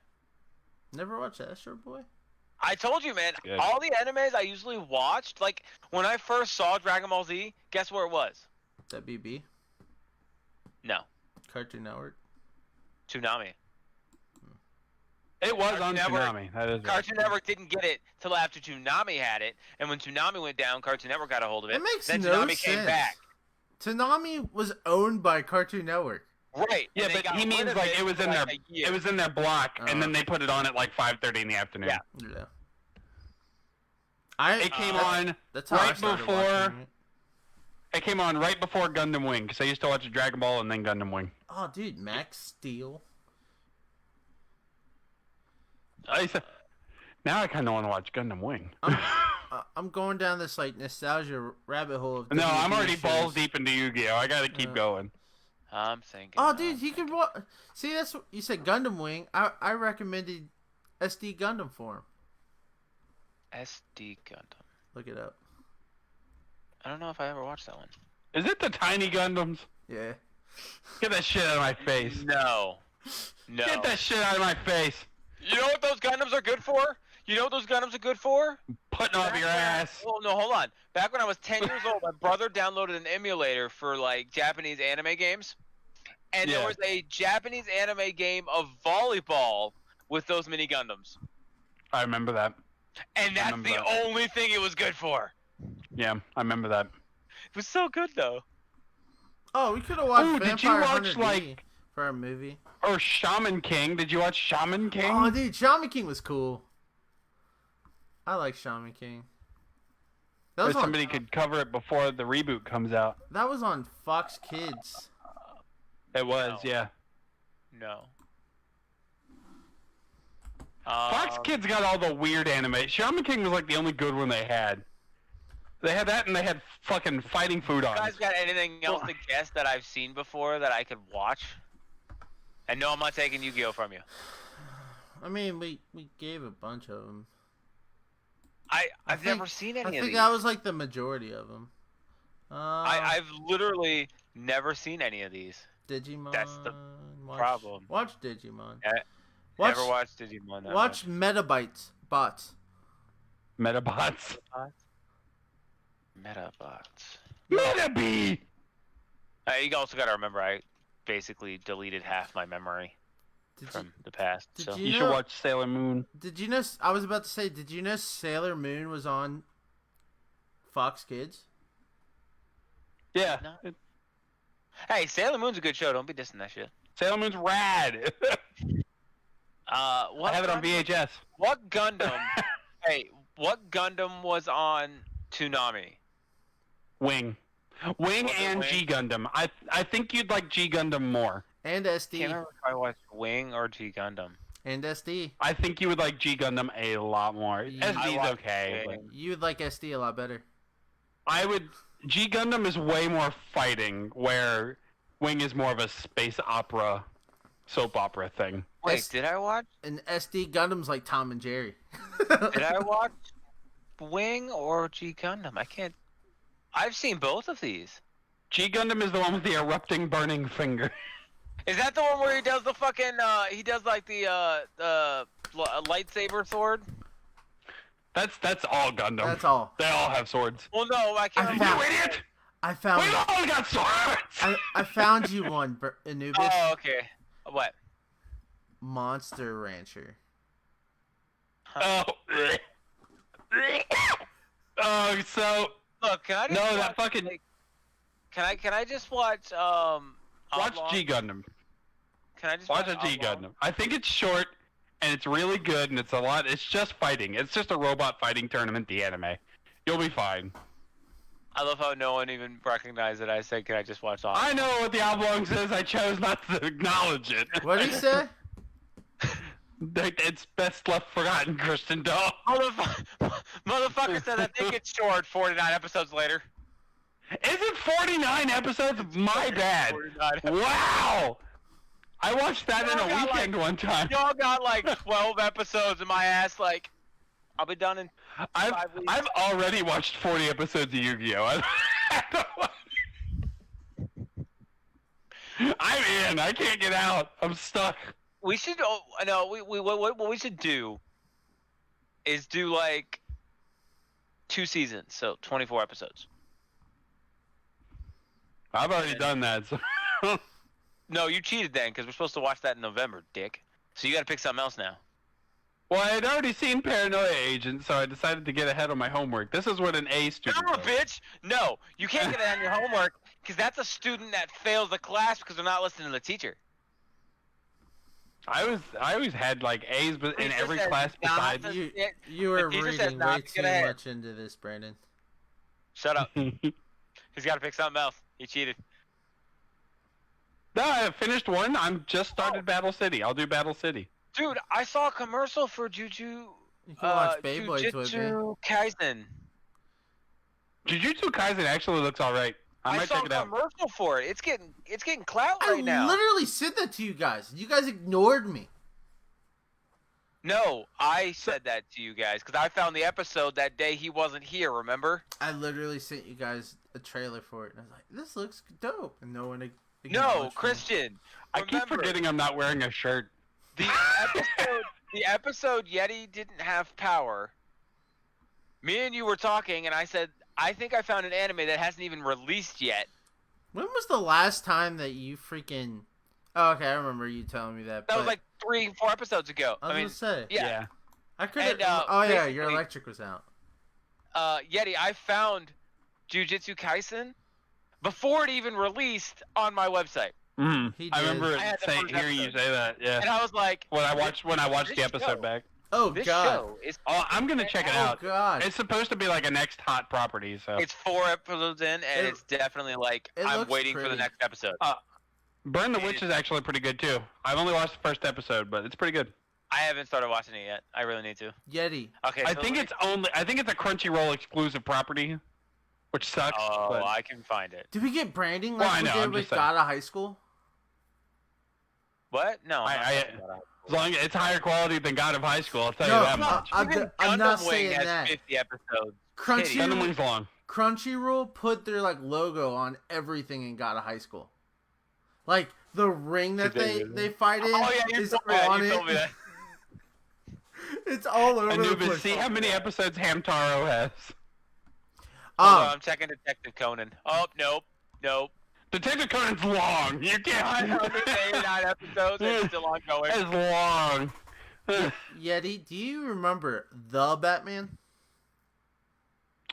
Never watched Astro Boy? I told you, man. Good. All the animes I usually watched, like when I first saw Dragon Ball Z, guess where it was? WB. No, Cartoon Network. Toonami. It was Cartoon on Network- Tsunami. That is right. Cartoon Network didn't get it till after Toonami had it, and when Toonami went down, Cartoon Network got a hold of it. It makes then no Toonami came sense. back. Toonami was owned by Cartoon Network. Right. Yeah, and they but got he rid means of like it was for in like their a year. it was in their block, and then they put it on at like 5:30 in the afternoon. Yeah. Yeah. It came on. That's how I right started before- watching it. It came on right before Gundam Wing, because I used to watch Dragon Ball and then Gundam Wing. Oh, dude, Max Steel. Now I kind of want to watch Gundam Wing. I'm going down this like nostalgia rabbit hole of No, I'm WB already shows. balls deep into Yu-Gi-Oh. I gotta keep going. I'm thinking. Oh, dude, he could watch. See, that's what you said. Gundam Wing. I recommended SD Gundam for him. SD Gundam. Look it up. I don't know if I ever watched that one. Is it the tiny Gundams? Yeah. Get that shit out of my face. No. No. Get that shit out of my face. You know what those Gundams are good for? You know what those Gundams are good for? Putting off your ass. Well, no, hold on. Back when I was 10 years old, my brother downloaded an emulator for like Japanese anime games, and Yeah. there was a Japanese anime game of volleyball with those mini Gundams, I remember that. and that's remember the that. only thing it was good for. Yeah, I remember that. It was so good though. Oh, we could have watched Ooh, Vampire did you watch, Hunter D like- for a movie. Or Shaman King. Did you watch Shaman King? Oh, dude, Shaman King was cool. I like Shaman King. That Or was on, somebody could cover it before the reboot comes out. that was on Fox Kids. It was, No. yeah. No. Fox Kids got all the weird anime. Shaman King was like the only good one they had. They had that, and they had fucking fighting food on. You guys got anything else to guess that I've seen before that I could watch? And no, I'm not taking Yu-Gi-Oh from you. I mean, we gave a bunch of them. I've think- never seen I any of think these. that was like the majority of them. I've literally never seen any of these. Digimon. That's the watch, problem. Watch Digimon. Yeah, Watch, Never watched Digimon. That watch Metabytes bots. Metabots. much. Metabots. Metabee! You also got to remember, I basically deleted half my memory Did you, from the past. did So you You know, should watch Sailor Moon. Did you know? I was about to say, did you know Sailor Moon was on Fox Kids? Yeah. No. Hey, Sailor Moon's a good show. Don't be dissing that shit. Sailor Moon's rad. What I have it on Gundam- VHS. What Gundam? Hey, what Gundam was on Toonami? Wing Was it and Wing? G Gundam. I think you'd like G Gundam more. And Can't SD. remember if I watched Wing or G Gundam. And SD. I think you would like G Gundam a lot more. Yeah. I SD's watched okay. Wing. But You would like SD a lot better. I would. G Gundam is way more fighting, where Wing is more of a space opera, soap opera thing. Wait, S- did I watch? And SD Gundam's like Tom and Jerry. Did I watch Wing or G Gundam? I can't. I've seen both of these. G Gundam is the one with the erupting burning finger. Is that the one where he does the fucking? He does like the lightsaber sword. That's all Gundam. That's all. They all have swords. Well, no, I can't I remember. You idiot! I found. We all got swords. I found you one, Anubis. Oh, okay. What? Monster Rancher. Oh. Oh, so Look, can I just no, watch, that fucking like, Can I just watch watch Oblong? G Gundam. Can I just Watch watch a G Oblong? Gundam. I think it's short and it's really good and it's a lot. It's just fighting. It's just a robot fighting tournament. The anime. You'll be fine. I love how no one even recognized it. I said, "Can I just watch Oblong?" I know what the Oblong says. I chose not to acknowledge it. What did he say? It's best left forgotten, Kristen Dahl. Motherfucker said that they get short 49 episodes later. Is it 49 episodes? My bad. 49. Wow. I watched that in Y'all a got, weekend one time. Y'all got like 12 episodes in my ass. Like, I'll be done in. I've 5 weeks. I've already watched 40 episodes of Yu-Gi-Oh. I'm in. I can't get out. I'm stuck. We should. Oh, no. What we should do is do like 2 seasons, so 24 episodes. I've already done that. So. No, you cheated then, because we're supposed to watch that in November, dick. So you got to pick something else now. Well, I had already seen Paranoia Agent, so I decided to get ahead on my homework. This is what an A student No, does. bitch. No, you can't get it on your homework because that's a student that fails the class because they're not listening to the teacher. I always had like A's, but in Teacher every says class not besides. to- You are teacher says reading not way to too get ahead. much into this, Brandon. Shut up. He's got to pick something else. He cheated. No, I finished one. I'm just started Oh. Battle City. I'll do Battle City. Dude, I saw a commercial for You can watch Beyblades with me. Jujutsu Kaisen. Jujutsu Kaisen actually looks alright. I might saw check it a out. commercial for it. It's getting clout I right now. literally said that to you guys. You guys ignored me. No, I said that to you guys because I found the episode that day he wasn't here. Remember? I literally sent you guys a trailer for it, and I was like, "This looks dope," and no one. No, acknowledged me. Christian. I keep remember, forgetting I'm not wearing a shirt. The episode Yeti didn't have power. Me and you were talking, and I said, I think I found an anime that hasn't even released yet. When was the last time that you freaking? Oh, okay, I remember you telling me that. That was but like 3-4 episodes ago. I was gonna say. yeah. I could. And, Oh yeah, your basically- electric was out. Yeti, I found Jujutsu Kaisen before it even released on my website. He I did. remember I had the first hearing you episode. say that. Yeah. And I was like, When I watched this the episode show- back. Oh this god. show is Oh, I'm gonna check it Oh out. god. It's supposed to be like a next hot property, so. it's 4 episodes in, and It- it's definitely like it I'm looks waiting for the pretty. next episode. Burn the it Witch is- is actually pretty good too. I've only watched the first episode, but it's pretty good. I haven't started watching it yet. I really need to. Yeti. Okay. I so think let me- it's a Crunchyroll exclusive property, which sucks. Oh, but I can find it. Did we get branding Well, like I we know, did I'm with just saying. God of High School? What? No. I'm not I- talking about it. as long as it's higher quality than God of High School, I'll tell No, you that much. I'm Even not Gundam Wing saying has that. 50 episodes. Crunchy- Gundam Wing's long. Crunchyroll put their like logo on everything in God of High School. Like the ring that they fight in Oh yeah, you is told me that. on You it. told me that. It's all over the Anubis, place. see how many episodes Hamtaro has. Hold on, I'm checking Detective Conan. Oh, nope. Detective Conan's long. You can't. 989 episodes. It's still ongoing. It's long. Yeti, do you remember the Batman?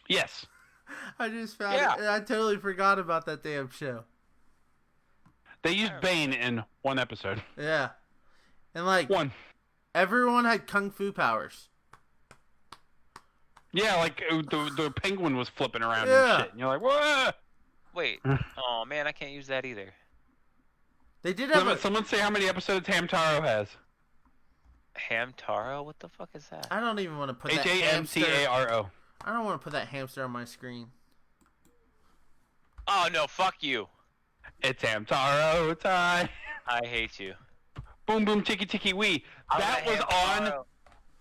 Yes. I just found Yeah. it. And I totally forgot about that damn show. They used Bane in one episode. Yeah. And like One. everyone had kung fu powers. Yeah, like the penguin was flipping around Yeah. and shit. And you're like, what? Wait. Oh man, I can't use that either. They did have Someone say how many episodes Hamtaro has. Hamtaro? What the fuck is that? I don't even want to put that hamster. Hamtaro. I don't want to put that hamster on my screen. Oh no, fuck you. It's Hamtaro time. I hate you. Boom boom tiki tiki wee. That was on.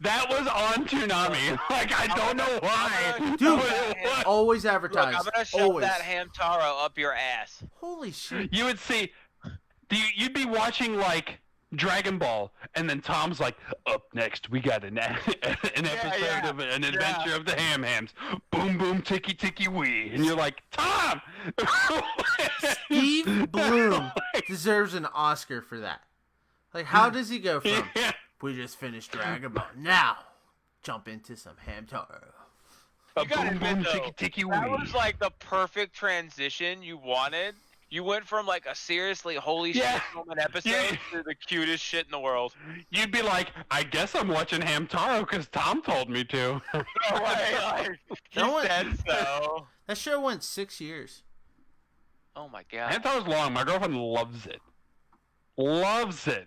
That was on Toonami. Like I don't know why. Dude, Look, always I'm advertised. gonna shove Always. that Hamtaro up your ass. Holy shit. You would see. You'd be watching like Dragon Ball, and then Tom's like, "Up next, we got an episode of an adventure of the Ham Hams." Boom boom tiki tiki wee, and you're like, "Tom!" Steve Bloom deserves an Oscar for that. Like, how does he go from, Yeah. we just finished Dragon Ball, now jump into some Hamtaro? A You gotta boom boom admit, though, tiki tiki wee. That was like the perfect transition you wanted. You went from like a seriously holy Yeah. shit moment episode Yeah. to the cutest shit in the world. You'd be like, "I guess I'm watching Hamtaro because Tom told me to." No way, like, No he one- said so. That show went 6 years. Oh my god. Hamtaro's long. My girlfriend loves it. Loves it.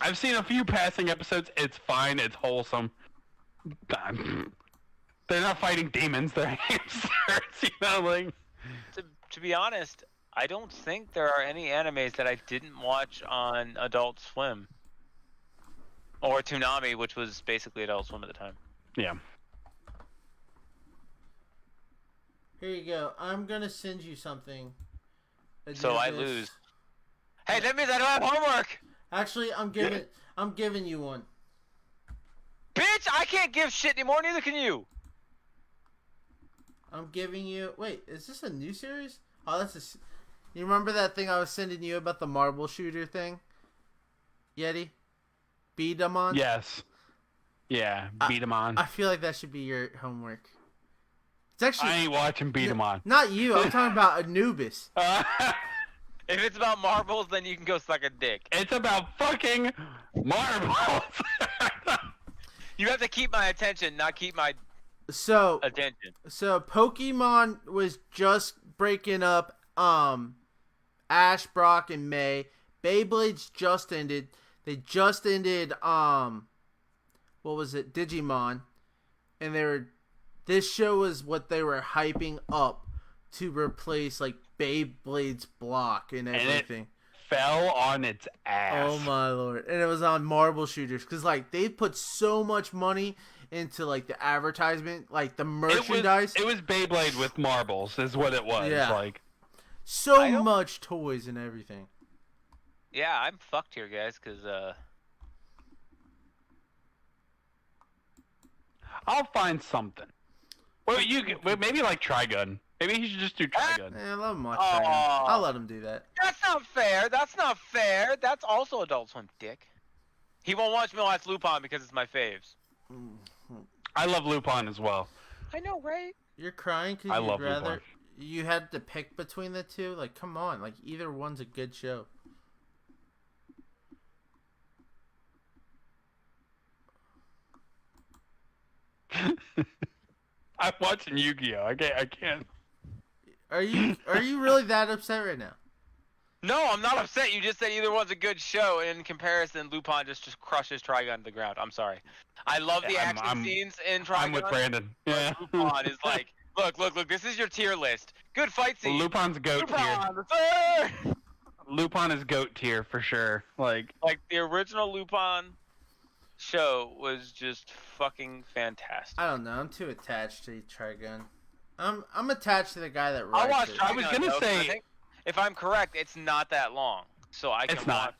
I've seen a few passing episodes. It's fine. It's wholesome. They're not fighting demons. They're hamsters. You know, like. To be honest, I don't think there are any animes that I didn't watch on Adult Swim. Or Toonami, which was basically Adult Swim at the time. Yeah. Here you go. I'm gonna send you something. So I Anubis. lose. Hey, that means I don't have homework! Actually, I'm giving you one. Bitch, I can't give shit anymore, neither can you! I'm giving you. Wait, is this a new series? Oh, you remember that thing I was sending you about the marble shooter thing? Yeti? Beedamon? Yes. Yeah. Beat 'em on. I feel like that should be your homework. It's actually I ain't watching Beat 'em on. not you. I'm talking about Anubis. If it's about marbles, then you can go suck a dick. It's about fucking marbles. You have to keep my attention, not keep my So attention. Pokemon was just breaking up Ash, Brock, and May. Beyblades just ended. They just ended what was it? Digimon. And this show was what they were hyping up to replace like Beyblade's block and everything. Fell on its ass. Oh my lord. And it was on Marble Shooters cuz like they put so much money into like the advertisement, like the merchandise. It was Beyblade with marbles, is what it was. Yeah. Like, so I don't- much toys and everything. Yeah, I'm fucked here, guys, because, I'll find something. Well, maybe like Trigun. Maybe he should just do Trigun. I let him watch Aw. Dragon. I'll let him do that. that's not fair. That's not fair. That's also Adult Swim, dick. He won't watch me watch Lupin because it's my faves. I love Lupin as well. I know, right? You're crying because I you'd love rather Lupin. you had to pick between the two. Like, come on, like either one's a good show. I'm watching Yu-Gi-Oh. I can't. Are you really that upset right now? No, I'm not upset. You just said either one's a good show. In comparison, Lupin just crushes Trigun to the ground. I'm sorry. I love the Yeah, action scenes in Trigun. I'm with Brandon. Yeah. Lupin is like, look. This is your tier list. Good fight scene. Lupin's goat tier. Lupin, the third! Lupin is goat tier for sure. Like, Like the original Lupin show was just fucking fantastic. I don't know. I'm too attached to Trigun. I'm attached to the guy that I'll writes watch it. Trigun. I was gonna though, 'cause say- I think if I'm correct, it's not that long, so I can It's not. watch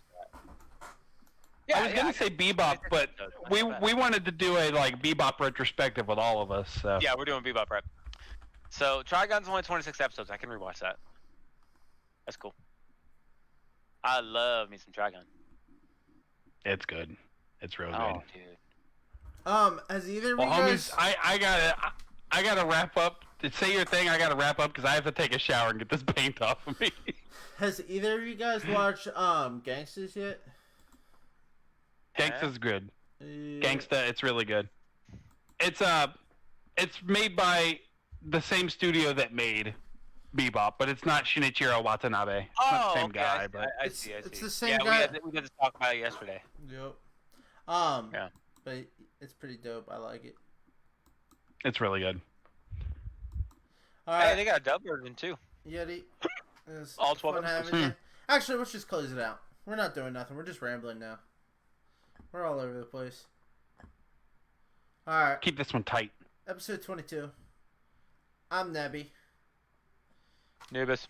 that. I was gonna say Bebop, but we wanted to do a like Bebop retrospective with all of us. So Yeah, we're doing Bebop Rep. So Trigun's only 26 episodes. I can rewatch that. That's cool. I love me some Trigun. it's good. It's real Oh, good. dude. Has either of Well, you guys? homies, I gotta wrap up. Say your thing. I gotta wrap up because I have to take a shower and get this paint off of me. Has either of you guys watched Gangsters yet? Gangsta's good. Yeah. Gangsta, it's really good. It's made by the same studio that made Bebop, but it's not Shinichiro Watanabe. It's not Oh, the same okay. guy, but I It's- see. I see. it's the same yeah, guy- we had to talk about it yesterday. Yep. Yeah. But it's pretty dope. I like it. it's really good. All Hey, right, they got a dub version too. Yeti. It's All 12 fun having episodes. you. Actually, let's just close it out. We're not doing nothing. We're just rambling now. We're all over the place. All right, Keep this one tight. episode 22. I'm Nebby. Nubis.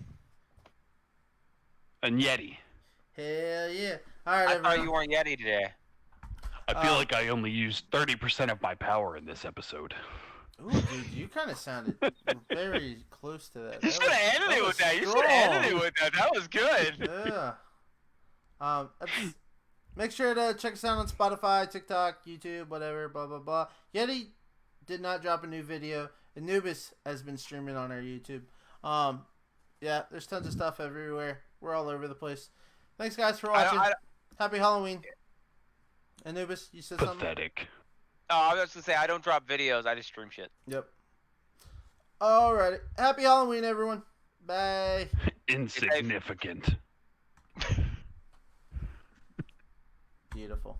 And Yeti. Hell yeah! All right, I everyone. thought you weren't Yeti today. I feel like I only used 30% of my power in this episode. Ooh, dude, you kind of sounded very close to that. You That should have was- ended it was with that. You should have ended it strong. with that. That was good. Yeah. Make sure to check us out on Spotify, TikTok, YouTube, whatever, blah, blah, blah. Yeti did not drop a new video. Anubis has been streaming on our YouTube. Yeah, there's tons of stuff everywhere. We're all over the place. Thanks, guys, for watching. Happy Halloween. Anubis, you said something? Pathetic. Oh, I was just gonna say I don't drop videos. I just stream shit. Yep. Alrighty. Happy Halloween, everyone. Bye. Insignificant. Beautiful.